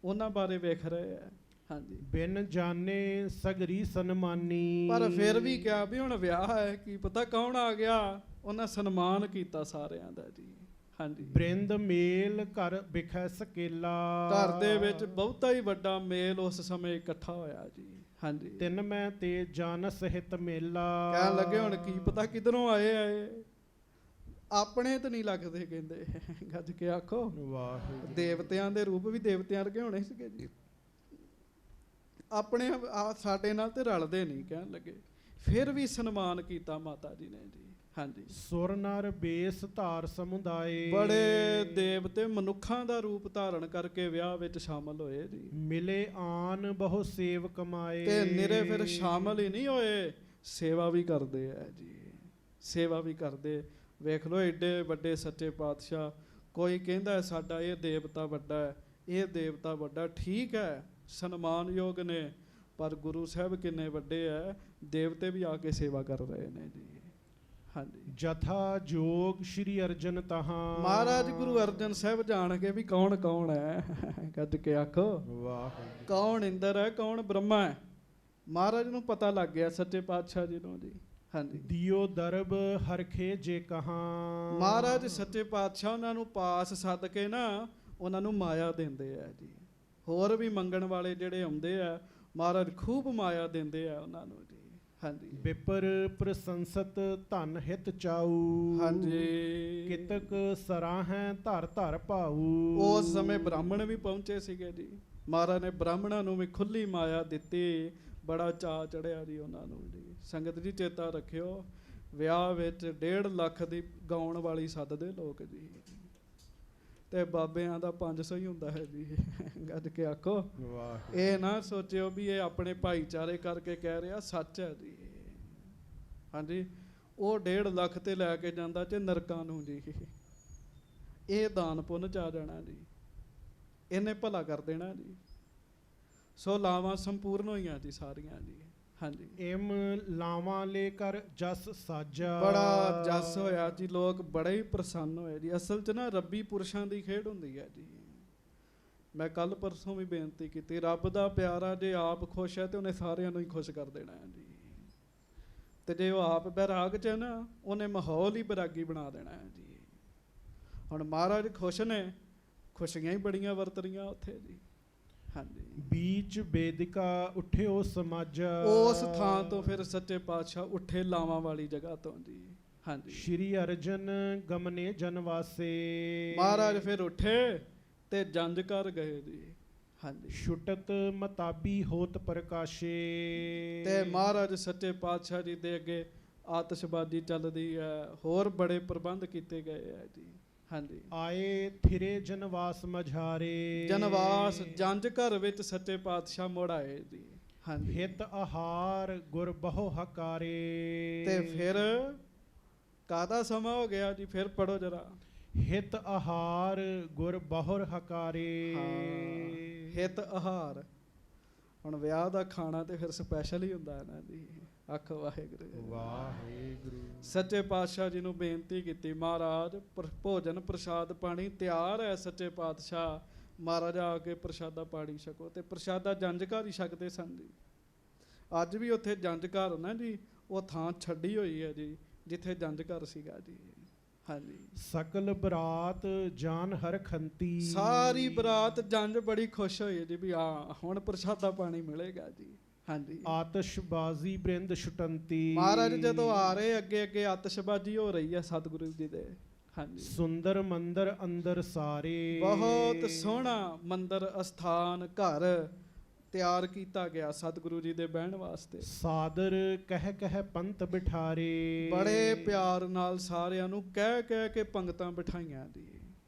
ਉਹਨਾਂ ਬਾਰੇ ਵੇਖ ਰਹੇ ਆ। ਹਾਂਜੀ ਬਿਨ ਜਾਣੇ ਸਗਰੀ ਸਨਮਾਨੀ। ਪਰ ਫਿਰ ਵੀ ਕਿਹਾ ਵੀ ਹੁਣ ਵਿਆਹ ਹੈ, ਕੀ ਪਤਾ ਕੌਣ ਆ ਗਿਆ। ਉਹਨਾਂ ਸਨਮਾਨ ਕੀਤਾ ਸਾਰਿਆਂ ਦਾ ਜੀ। ਹਾਂਜੀ ਬ੍ਰਿੰਦ ਮੇਲ ਘਰ ਵਿਖੈ ਸਕੇਲਾ। ਘਰ ਦੇ ਵਿੱਚ ਬਹੁਤਾ ਹੀ ਵੱਡਾ ਮੇਲ ਉਸ ਸਮੇਂ ਇਕੱਠਾ ਹੋਇਆ ਜੀ। ਹਾਂਜੀ ਤਿੰਨ ਮੈਂ ਤੇ ਜਨ ਸਹਿਤ ਮੇਲਾ। ਕਹਿਣ ਲੱਗੇ ਹੁਣ ਕੀ ਪਤਾ ਕਿਧਰੋਂ ਆਏ ਆਪਣੇ ਤਾਂ ਨਹੀਂ ਲੱਗਦੇ। ਕਹਿੰਦੇ ਗੱਜ ਕੇ ਆਖੋ ਵਾਹਿਗੁਰੂ। ਦੇਵਤਿਆਂ ਦੇ ਰੂਪ ਵੀ ਦੇਵਤਿਆਂ ਵਰਗੇ ਹੋਣੇ ਸੀਗੇ ਜੀ, ਆਪਣੇ ਸਾਡੇ ਨਾਲ ਤੇ ਰਲਦੇ ਨਹੀਂ। ਕਹਿਣ ਲੱਗੇ ਫਿਰ ਵੀ ਸਨਮਾਨ ਕੀਤਾ ਮਾਤਾ ਜੀ ਨੇ ਜੀ। ਹਾਂਜੀ ਸੁਰ ਨਰ ਬੇਸ ਧਾਰ ਸਮੁਦਾਏ। ਬੜੇ ਦੇਵਤੇ ਮਨੁੱਖਾਂ ਦਾ ਰੂਪ ਧਾਰਨ ਕਰਕੇ ਵਿਆਹ ਵਿੱਚ ਸ਼ਾਮਲ ਹੋਏ ਜੀ। ਮਿਲੇ ਆਨ ਬਹੁ ਸੇਵ ਕਮਾਏ। ਤੇ ਨਿਰੇ ਫਿਰ ਸ਼ਾਮਲ ਹੀ ਨਹੀਂ ਹੋਏ, ਸੇਵਾ ਵੀ ਕਰਦੇ ਆ ਜੀ। ਸੇਵਾ ਵੀ ਕਰਦੇ। ਵੇਖ ਲਓ ਏਡੇ ਵੱਡੇ ਸੱਚੇ ਪਾਤਸ਼ਾਹ, ਕੋਈ ਕਹਿੰਦਾ ਸਾਡਾ ਇਹ ਦੇਵਤਾ ਵੱਡਾ ਹੈ, ਇਹ ਦੇਵਤਾ ਵੱਡਾ, ਠੀਕ ਹੈ ਸਨਮਾਨਯੋਗ ਨੇ, ਪਰ ਗੁਰੂ ਸਾਹਿਬ ਕਿੰਨੇ ਵੱਡੇ ਹੈ, ਦੇਵਤੇ ਵੀ ਆ ਕੇ ਸੇਵਾ ਕਰ ਰਹੇ ਨੇ ਜੀ। ਹਾਂਜੀ ਜਥਾ ਜੋਗ ਸ਼੍ਰੀ ਅਰਜਨ ਤਹਾਂ। ਮਹਾਰਾਜ ਗੁਰੂ ਅਰਜਨ ਸਾਹਿਬ ਜਾਣਗੇ ਵੀ ਕੌਣ ਕੌਣ ਹੈ। ਗੱਜ ਕੇ ਆਖੋ ਵਾਹ। ਕੌਣ ਇੰਦਰ ਹੈ, ਕੌਣ ਬ੍ਰਹਮਾ ਹੈ। ਮਹਾਰਾਜ ਨੂੰ ਪਤਾ ਲੱਗ ਗਿਆ ਸੱਚੇ ਪਾਤਸ਼ਾਹ ਜੀ ਨੂੰ ਜੀ। ਹਾਂਜੀ ਦਿਓ ਦਰਬ ਹਰਖੇ ਜੇ ਕਹਾਂ। ਮਹਾਰਾਜ ਸੱਚੇ ਪਾਤਸ਼ਾਹ ਉਹਨਾਂ ਨੂੰ ਪਾਸ ਸੱਦ ਕੇ ਨਾ ਉਹਨਾਂ ਨੂੰ ਮਾਇਆ ਦਿੰਦੇ ਆ ਜੀ। ਹੋਰ ਵੀ ਮੰਗਣ ਵਾਲੇ ਜਿਹੜੇ ਆਉਂਦੇ ਆ ਮਹਾਰਾਜ ਖੂਬ ਮਾਇਆ ਦਿੰਦੇ ਆ ਉਹਨਾਂ ਨੂੰ ਜੀ। ਹਾਂਜੀ ਵਿਪਰ ਪ੍ਰਸੰਸਤ ਧਨ ਹਿਤ ਚਾਊ। ਹਾਂਜੀ ਕਿਤਕ ਸਰਾਹੈ ਧਰ ਧਰ ਭਾਊ। ਉਸ ਸਮੇਂ ਬ੍ਰਾਹਮਣ ਵੀ ਪਹੁੰਚੇ ਸੀਗੇ ਜੀ। ਮਹਾਰਾਜ ਨੇ ਬ੍ਰਾਹਮਣਾਂ ਨੂੰ ਵੀ ਖੁੱਲੀ ਮਾਇਆ ਦਿੱਤੀ। ਬੜਾ ਚਾਅ ਚੜਿਆ ਜੀ ਉਹਨਾਂ ਨੂੰ ਜੀ। ਸੰਗਤ ਜੀ ਚੇਤਾ ਰੱਖਿਓ ਵਿਆਹ ਵਿੱਚ 1.5 ਲੱਖ ਦੀ ਗਾਉਣ ਵਾਲੀ ਸੱਦਦੇ ਲੋਕ ਜੀ, ਤੇ ਬਾਬਿਆਂ ਦਾ 500 ਹੀ ਹੁੰਦਾ ਹੈ ਜੀ। ਗੱਜ ਕੇ ਆਖੋ ਵਾਹ। ਇਹ ਨਾ ਸੋਚਿਓ ਵੀ ਇਹ ਆਪਣੇ ਭਾਈਚਾਰੇ ਕਰਕੇ ਕਹਿ ਰਿਹਾ, ਸੱਚ ਹੈ ਜੀ। ਹਾਂਜੀ ਉਹ 1.5 ਲੱਖ ਤੇ ਲੈ ਕੇ ਜਾਂਦਾ ਜੇ ਨਰਕਾਂ ਨੂੰ ਜੀ। ਇਹ ਦਾਨ ਪੁੰਨ ਚ ਆ ਜਾਣਾ ਜੀ, ਇਹਨੇ ਭਲਾ ਕਰ ਦੇਣਾ ਜੀ। ਸੋ ਲਾਵਾਂ ਸੰਪੂਰਨ ਹੋਈਆਂ ਜੀ ਸਾਰੀਆਂ ਜੀ। ਹਾਂਜੀ ਇਮ ਲਾਵਾਂ ਲੈ ਕਰ ਜਸ ਸਾਜਾ। ਬੜਾ ਜਸ ਹੋਇਆ ਜੀ, ਲੋਕ ਬੜੇ ਹੀ ਪ੍ਰਸੰਨ ਹੋਏ ਜੀ। ਅਸਲ 'ਚ ਨਾ ਰੱਬੀ ਪੁਰਸ਼ਾਂ ਦੀ ਖੇਡ ਹੁੰਦੀ ਹੈ ਜੀ। ਮੈਂ ਕੱਲ ਪਰਸੋਂ ਵੀ ਬੇਨਤੀ ਕੀਤੀ, ਰੱਬ ਦਾ ਪਿਆਰਾ ਜੇ ਆਪ ਖੁਸ਼ ਹੈ ਤੇ ਉਹਨੇ ਸਾਰਿਆਂ ਨੂੰ ਹੀ ਖੁਸ਼ ਕਰ ਦੇਣਾ ਹੈ ਜੀ। ਤੇ ਜੇ ਉਹ ਆਪ ਬੈਰਾਗ 'ਚ ਹੈ ਨਾ, ਉਹਨੇ ਮਾਹੌਲ ਹੀ ਬੈਰਾਗੀ ਬਣਾ ਦੇਣਾ ਹੈ ਜੀ। ਹੁਣ ਮਹਾਰਾਜ ਖੁਸ਼ ਨੇ, ਖੁਸ਼ੀਆਂ ਹੀ ਬੜੀਆਂ ਵਰਤ ਰਹੀਆਂ ਉੱਥੇ ਜੀ। ਹਾਂਜੀ, ਬੀਚ ਬੇਦਿਕਾ ਉੱਠਿਓ ਸਮਾਜਾ। ਉਸ ਥਾਂ ਤੋਂ ਫਿਰ ਸੱਚੇ ਪਾਤਸ਼ਾਹ ਉੱਠੇ ਲਾਵਾਂ ਵਾਲੀ ਜਗ੍ਹਾ ਤੋਂ ਜੀ। ਹਾਂਜੀ, ਸ਼੍ਰੀ ਅਰਜਨ ਗਮਨੇ ਜਨਵਾਸੇ। ਮਹਾਰਾਜ ਫਿਰ ਉੱਠੇ ਤੇ ਜੰਜ ਕਰ ਗਏ ਜੀ। ਹਾਂਜੀ, ਛੁਟਤ ਮਤਾਬੀ ਹੋਤ ਪ੍ਰਕਾਸ਼ੇ। ਤੇ ਮਹਾਰਾਜ ਸੱਚੇ ਪਾਤਸ਼ਾਹ ਜੀ ਦੇ ਅੱਗੇ ਆਤਿਸ਼ਬਾਜ਼ੀ ਚੱਲਦੀ ਹੈ, ਹੋਰ ਬੜੇ ਪ੍ਰਬੰਧ ਕੀਤੇ ਗਏ ਹੈ ਜੀ। ਹਾਂਜੀ, ਆਏ ਥਿਰੇ ਜਨਵਾਸ ਮਝਾਰੇ। ਜਨਵਾਸ ਜੰਜ ਘਰ ਵਿੱਚ ਸੱਚੇ ਪਾਤਸ਼ਾਹ ਮੁੜ ਆਏ ਜੀ। ਹਾਂਜੀ, ਹਿਤ ਆਹਾਰ ਗੁਰ ਬਹੁ ਹਕਾਰੇ। ਤੇ ਫਿਰ ਕਾਹਦਾ ਸਮਾਂ ਹੋ ਗਿਆ ਜੀ? ਫਿਰ ਪੜੋ ਜਰਾ। ਹਿਤ ਆਹਾਰ ਗੁਰ ਬਹੁਰ ਹਕਾਰੇ। ਹਿਤ ਆਹਾਰ, ਹੁਣ ਵਿਆਹ ਦਾ ਖਾਣਾ ਤੇ ਫਿਰ ਸਪੈਸ਼ਲ ਹੀ ਹੁੰਦਾ ਹੈ ਨਾ ਜੀ। ਆਖੋ ਵਾਹਿਗੁਰੂ ਵਾਹਿਗੁਰੂ। ਸੱਚੇ ਪਾਤਸ਼ਾਹ ਜੀ ਨੂੰ ਬੇਨਤੀ ਕੀਤੀ, ਮਹਾਰਾਜ ਭੋਜਨ ਪ੍ਰਸ਼ਾਦ ਪਾਣੀ ਤਿਆਰ ਹੈ। ਸੱਚੇ ਪਾਤਸ਼ਾਹ ਮਹਾਰਾਜ ਆ ਕੇ ਪ੍ਰਸ਼ਾਦਾ ਪਾਣੀ ਛਕੋ। ਤੇ ਪ੍ਰਸ਼ਾਦਾ ਜੰਝ ਘਰ ਹੀ ਛਕਦੇ ਸਨ ਜੀ। ਅੱਜ ਵੀ ਉੱਥੇ ਜੰਝ ਘਰ ਨਾ ਜੀ, ਉਹ ਥਾਂ ਛੱਡੀ ਹੋਈ ਹੈ ਜੀ ਜਿੱਥੇ ਜੰਝ ਘਰ ਸੀਗਾ ਜੀ। ਹਾਂਜੀ, ਸਕਲ ਬਰਾਤ ਜਾਨ ਹਰ ਖੰਤੀ। ਸਾਰੀ ਬਰਾਤ ਜੰਝ ਬੜੀ ਖੁਸ਼ ਹੋਈ ਜੀ ਵੀ ਹਾਂ ਹੁਣ ਪ੍ਰਸ਼ਾਦਾ ਪਾਣੀ ਮਿਲੇਗਾ ਜੀ। ਹਾਂਜੀ, ਆਤਿਸ਼ਬਾਜ਼ੀ ਬ੍ਰਿੰਦ ਛੁਟੰਤੀ। ਮਹਾਰਾਜ ਜਦੋਂ ਆ ਰਹੇ ਅੱਗੇ ਅੱਗੇ ਆਤਿਸ਼ਬਾਜ਼ੀ ਹੋ ਰਹੀ ਹੈ ਸਤਿਗੁਰੂ ਜੀ ਦੇ। ਹਾਂਜੀ, ਸੁੰਦਰ ਮੰਦਰ ਅੰਦਰ ਸਾਰੇ। ਬਹੁਤ ਸੋਹਣਾ ਮੰਦਰ ਅਸਥਾਨ ਘਰ ਤਿਆਰ ਕੀਤਾ ਗਿਆ ਸਤਿਗੁਰੂ ਜੀ ਦੇ ਬਹਿਣ ਵਾਸਤੇ। ਸਾਦਰ ਕਹਿ ਕਹਿ ਪੰਤ ਬਿਠਾਰੇ। ਬੜੇ ਪਿਆਰ ਨਾਲ ਸਾਰਿਆਂ ਨੂੰ ਕਹਿ ਕਹਿ ਕੇ ਪੰਗਤਾਂ ਬਿਠਾਈਆਂ ਜੀ।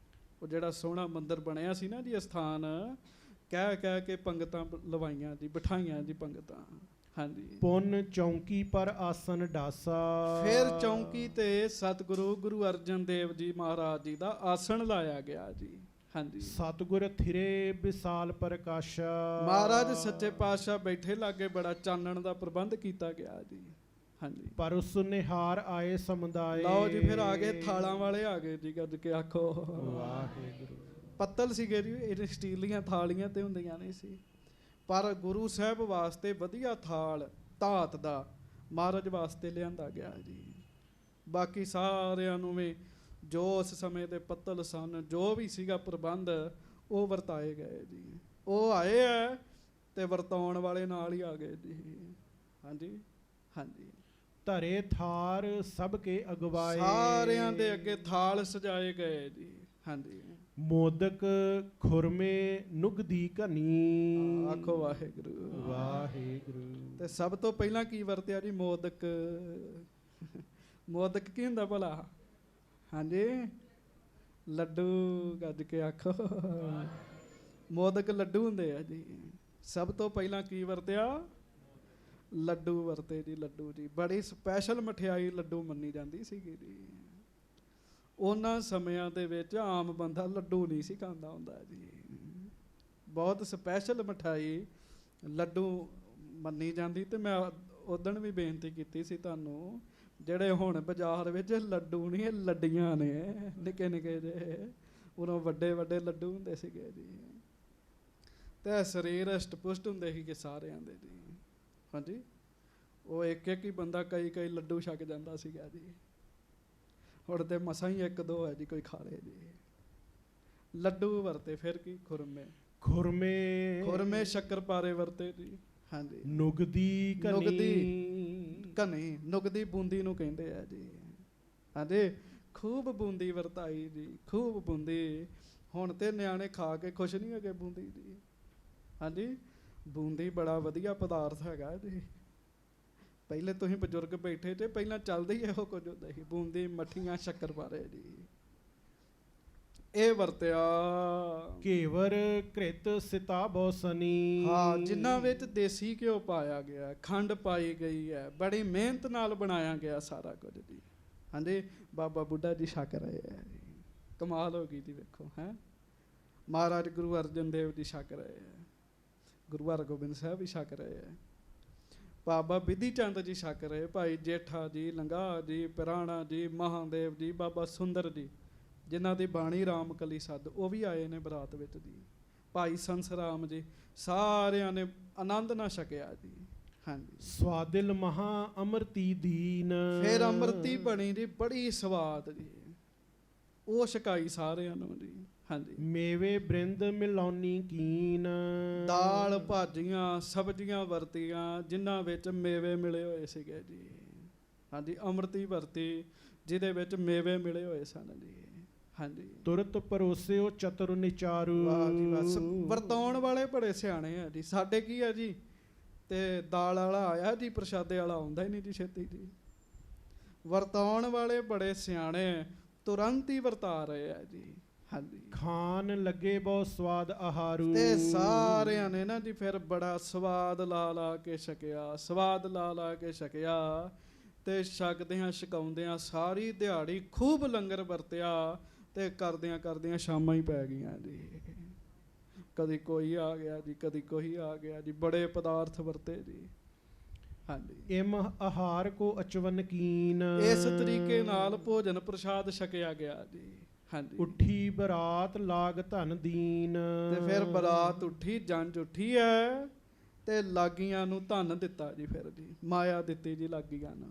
ਉਹ ਜਿਹੜਾ ਸੋਹਣਾ ਮੰਦਰ ਬਣਿਆ ਸੀ ਨਾ ਜੀ ਅਸਥਾਨ, ਕਹਿ ਕਹਿ ਕੇ ਪੰਗਤਾਂ ਲਵਾਈਆਂ ਜੀ, ਬਿਠਾਈਆਂ ਜੀ ਪੰਗਤਾਂ। ਹਾਂਜੀ, ਪੁੰਨ ਚੌਂਕੀ ਪਰ ਆਸਨ ਡਾਸਾ। ਫਿਰ ਚੌਂਕੀ ਤੇ ਸਤਿਗੁਰੂ ਗੁਰੂ ਅਰਜਨ ਦੇਵ ਜੀ ਮਹਾਰਾਜ ਜੀ ਦਾ ਆਸਣ ਲਾਇਆ ਗਿਆ ਜੀ। ਹਾਂਜੀ, ਸਤਿਗੁਰ ਥਿਰੇ ਵਿਸਾਲ ਪ੍ਰਕਾਸ਼ਾ। ਮਹਾਰਾਜ ਸੱਚੇ ਪਾਤਸ਼ਾਹ ਬੈਠੇ ਲਾਗੇ, ਬੜਾ ਚਾਨਣ ਦਾ ਪ੍ਰਬੰਧ ਕੀਤਾ ਗਿਆ ਜੀ। ਹਾਂਜੀ, ਪਰ ਉਸ ਨਿਹਾਰ ਆਏ ਸਮੁਦਾਏ। ਲਓ ਜੀ ਫਿਰ ਆ ਗਏ ਥਾਲਾਂ ਵਾਲੇ ਆ ਗਏ ਜੀ। ਗੱਜ ਕੇ ਆਖੋ ਵਾਹਿਗੁਰੂ। ਪੱਤਲ ਸੀਗੇ ਜੀ, ਇਹ ਸਟੀਲ ਦੀਆਂ ਥਾਲੀਆਂ ਤੇ ਹੁੰਦੀਆਂ ਨਹੀਂ ਸੀ, ਪਰ ਗੁਰੂ ਸਾਹਿਬ ਵਾਸਤੇ ਵਧੀਆ ਥਾਲ ਧਾਤ ਦਾ ਮਹਾਰਾਜ ਵਾਸਤੇ ਲਿਆਂਦਾ ਗਿਆ ਜੀ। ਬਾਕੀ ਸਾਰਿਆਂ ਨੂੰ ਵੀ ਜੋ ਉਸ ਸਮੇਂ ਦੇ ਪੱਤਲ ਸਨ, ਜੋ ਵੀ ਸੀਗਾ ਪ੍ਰਬੰਧ, ਉਹ ਵਰਤਾਏ ਗਏ ਜੀ। ਉਹ ਆਏ ਹੈ ਤੇ ਵਰਤਾਉਣ ਵਾਲੇ ਨਾਲ ਹੀ ਆ ਗਏ ਜੀ। ਹਾਂਜੀ, ਹਾਂਜੀ, ਧਰੇ ਥਾਰ ਸਭ ਕੇ ਅਗਵਾਏ। ਸਾਰਿਆਂ ਦੇ ਅੱਗੇ ਥਾਲ ਸਜਾਏ ਗਏ ਜੀ। ਹਾਂਜੀ, ਮੋਦਕ ਖੁਰਮੇ ਨੁਗਦੀ ਘਨੀ। ਆਖੋ ਵਾਹਿਗੁਰੂ ਵਾਹਿਗੁਰੂ। ਤੇ ਸਭ ਤੋਂ ਪਹਿਲਾਂ ਕੀ ਵਰਤਿਆ ਜੀ? ਮੋਦਕ। ਮੋਦਕ ਕੀ ਹੁੰਦਾ ਭਲਾ? ਹਾਂਜੀ, ਲੱਡੂ। ਗੱਜ ਕੇ ਆਖੋ ਮੋਦਕ ਲੱਡੂ ਹੁੰਦੇ ਆ ਜੀ। ਸਭ ਤੋਂ ਪਹਿਲਾਂ ਕੀ ਵਰਤਿਆ? ਲੱਡੂ ਵਰਤੇ ਜੀ। ਲੱਡੂ ਜੀ ਬੜੀ ਸਪੈਸ਼ਲ ਮਠਿਆਈ ਲੱਡੂ ਮੰਨੀ ਜਾਂਦੀ ਸੀਗੀ ਜੀ। ਉਹਨਾਂ ਸਮਿਆਂ ਦੇ ਵਿੱਚ ਆਮ ਬੰਦਾ ਲੱਡੂ ਨਹੀਂ ਸੀ ਖਾਂਦਾ ਹੁੰਦਾ ਜੀ। ਬਹੁਤ ਸਪੈਸ਼ਲ ਮਠਾਈ ਲੱਡੂ ਮੰਨੀ ਜਾਂਦੀ। ਤੇ ਮੈਂ ਉਦਣ ਵੀ ਬੇਨਤੀ ਕੀਤੀ ਸੀ ਤੁਹਾਨੂੰ, ਜਿਹੜੇ ਹੁਣ ਬਾਜ਼ਾਰ ਵਿੱਚ ਲੱਡੂ ਨਹੀਂ, ਇਹ ਲੱਡੀਆਂ ਨੇ ਨਿੱਕੇ ਨਿੱਕੇ ਜਿਹੇ, ਉਦੋਂ ਵੱਡੇ ਵੱਡੇ ਲੱਡੂ ਹੁੰਦੇ ਸੀਗੇ ਜੀ। ਤੇ ਸਰੀਰ ਅਸ਼ਟ ਪੁਸ਼ਟ ਹੁੰਦੇ ਸੀਗੇ ਸਾਰਿਆਂ ਦੇ ਜੀ। ਹਾਂਜੀ, ਉਹ ਇੱਕ ਇੱਕ ਹੀ ਬੰਦਾ ਕਈ ਕਈ ਲੱਡੂ ਛਕ ਜਾਂਦਾ ਸੀਗਾ ਜੀ। ਹੁਣ ਤੇ ਮਸਾਂ ਹੀ ਇੱਕ ਦੋ ਹੈ ਜੀ ਕੋਈ ਖਾ ਲੇ ਜੀ। ਲੱਡੂ ਵਰਤੇ। ਫਿਰ ਕੀ? ਖੁਰਮੇ। ਖੁਰਮੇ ਖੁਰਮੇ ਸ਼ੱਕਰਪਾਰੇ ਵਰਤੇ ਜੀ। ਹਾਂਜੀ, ਨੁਗਦੀ ਨੁਗਦੀ ਘਨੀ। ਘਨੀ, ਨੁਗਦੀ ਬੂੰਦੀ ਨੂੰ ਕਹਿੰਦੇ ਆ ਜੀ। ਹਾਂਜੀ, ਖੂਬ ਬੂੰਦੀ ਵਰਤਾਈ ਜੀ, ਖੂਬ ਬੂੰਦੀ। ਹੁਣ ਤੇ ਨਿਆਣੇ ਖਾ ਕੇ ਖੁਸ਼ ਨਹੀਂ ਹੈਗੇ ਬੂੰਦੀ ਜੀ। ਹਾਂਜੀ, ਬੂੰਦੀ ਬੜਾ ਵਧੀਆ ਪਦਾਰਥ ਹੈਗਾ ਜੀ। ਪਹਿਲੇ ਤੁਸੀਂ ਬਜ਼ੁਰਗ ਬੈਠੇ ਤੇ ਪਹਿਲਾਂ ਚੱਲਦੇ ਹੀ ਇਹੋ ਕੁਝ ਹੁੰਦਾ ਸੀ, ਬੂੰਦੀ, ਮੱਠੀਆਂ, ਸ਼ੱਕਰਪਾਰੇ ਜੀ। ਇਹ ਵਰਤਿਆ। ਘੇਵਰ ਘ੍ਰਿਤ ਸਿਤਾ ਬੋਸਨੀ। ਹਾਂ, ਜਿਨ੍ਹਾਂ ਵਿੱਚ ਦੇਸੀ ਘਿਓ ਪਾਇਆ ਗਿਆ, ਖੰਡ ਪਾਈ ਗਈ ਹੈ, ਬੜੀ ਮਿਹਨਤ ਨਾਲ ਬਣਾਇਆ ਗਿਆ ਸਾਰਾ ਕੁਝ ਜੀ। ਹਾਂਜੀ, ਬਾਬਾ ਬੁੱਢਾ ਜੀ ਛਕ ਰਹੇ ਹੈ ਜੀ। ਕਮਾਲ ਹੋ ਗਈ ਜੀ। ਵੇਖੋ ਹੈ, ਮਹਾਰਾਜ ਗੁਰੂ ਅਰਜਨ ਦੇਵ ਜੀ ਛਕ ਰਹੇ ਹੈ, ਗੁਰੂ ਹਰਗੋਬਿੰਦ ਸਾਹਿਬ ਵੀ ਛਕ ਰਹੇ ਹੈ। ਬਾਬਾ ਬਿਧੀ ਚੰਦ ਜੀ ਛਕ ਰਹੇ, ਭਾਈ ਜੇਠਾ ਜੀ, ਲੰਗਾਹ ਜੀ, ਪਿਰਾਣਾ ਜੀ, ਮਹਾਦੇਵ ਜੀ, ਬਾਬਾ ਸੁੰਦਰ ਜੀ, ਜਿਨ੍ਹਾਂ ਦੀ ਬਾਣੀ ਰਾਮ ਕਲੀ ਸੱਦ, ਉਹ ਵੀ ਆਏ ਨੇ ਬਰਾਤ ਵਿੱਚ ਜੀ। ਭਾਈ ਸੰਸਰਾਮ ਜੀ, ਸਾਰਿਆਂ ਨੇ ਆਨੰਦ ਨਾ ਛਕਿਆ ਜੀ। ਹਾਂਜੀ, ਸਵਾਦਿਲ ਮਹਾ ਅੰਮ੍ਰਿਤੀ ਦੀਨ। ਫਿਰ ਅੰਮ੍ਰਿਤੀ ਬਣੀ ਜੀ, ਬੜੀ ਸਵਾਦ ਜੀ, ਉਹ ਛਕਾਈ ਸਾਰਿਆਂ ਨੂੰ ਜੀ। ਹਾਂਜੀ, ਮੇਵੇ ਬ੍ਰਿੰਦ ਮਿਲਾਉਣੀ ਕੀਨ। ਦਾਲ ਭਾਜੀਆਂ ਸਬਜ਼ੀਆਂ ਵਰਤੀਆਂ, ਜਿਨ੍ਹਾਂ ਵਿੱਚ ਮੇਵੇ ਮਿਲੇ ਹੋਏ ਸੀਗੇ ਜੀ। ਹਾਂਜੀ, ਅੰਮ੍ਰਿਤੀ ਵਰਤੀ ਜਿਹਦੇ ਵਿੱਚ ਮੇਵੇ ਮਿਲੇ ਹੋਏ ਸਨ ਜੀ। ਹਾਂਜੀ, ਤੁਰਤ ਪਰੋਸਿਓ ਚਤੁਰ ਨਿਚਾਰੂ। ਵਾਹ ਜੀ ਵਾਹ, ਵਰਤਾਉਣ ਵਾਲੇ ਬੜੇ ਸਿਆਣੇ ਆ ਜੀ। ਸਾਡੇ ਕੀ ਆ ਜੀ, ਤੇ ਦਾਲ ਵਾਲਾ ਆਇਆ ਜੀ, ਪ੍ਰਸ਼ਾਦੇ ਵਾਲਾ ਆਉਂਦਾ ਹੀ ਨਹੀਂ ਜੀ ਛੇਤੀ ਜੀ। ਵਰਤਾਉਣ ਵਾਲੇ ਬੜੇ ਸਿਆਣੇ, ਤੁਰੰਤ ਹੀ ਵਰਤਾ ਰਹੇ ਆ ਜੀ। ਹਾਂਜੀ, ਖਾਨ ਲੱਗੇ ਬਹੁਤ ਸਵਾਦ ਆਹਾਰੂ। ਤੇ ਸਾਰਿਆਂ ਨੇ ਨਾ ਜੀ ਫਿਰ ਬੜਾ ਸਵਾਦ ਲਾ ਲਾ ਕੇ ਛਕਿਆ, ਸਵਾਦ ਲਾ ਲਾ ਕੇ ਛਕਿਆ। ਤੇ ਛਕਦਿਆਂ ਛਕਾਉਂਦਿਆਂ ਸਾਰੀ ਦਿਹਾੜੀ ਖੂਬ ਲੰਗਰ ਵਰਤਿਆ। ਤੇ ਕਰਦਿਆਂ ਕਰਦਿਆਂ ਸ਼ਾਮਾਂ ਹੀ ਪੈ ਗਈਆਂ ਜੀ। ਕਦੀ ਕੋਈ ਆ ਗਿਆ ਜੀ, ਕਦੀ ਕੋਈ ਆ ਗਿਆ ਜੀ, ਬੜੇ ਪਦਾਰਥ ਵਰਤੇ ਜੀ। ਹਾਂਜੀ, ਇਮ ਆਹਾਰ ਕੋ ਅਚਵਨ ਕੀਨ। ਇਸ ਤਰੀਕੇ ਨਾਲ ਭੋਜਨ ਪ੍ਰਸ਼ਾਦ ਛਕਿਆ ਗਿਆ ਜੀ। ਹਾਂਜੀ, ਉੱਠੀ ਬਰਾਤ ਲਾਗ ਧਨ ਦੀਨ। ਤੇ ਫਿਰ ਬਰਾਤ ਉੱਠੀ, ਜੰਝ ਉੱਠੀ ਹੈ, ਤੇ ਲਾਗੀਆਂ ਨੂੰ ਧਨ ਦਿੱਤਾ ਜੀ। ਫਿਰ ਜੀ ਮਾਇਆ ਦਿੱਤੀ ਜੀ ਲਾਗੀਆਂ ਨੂੰ।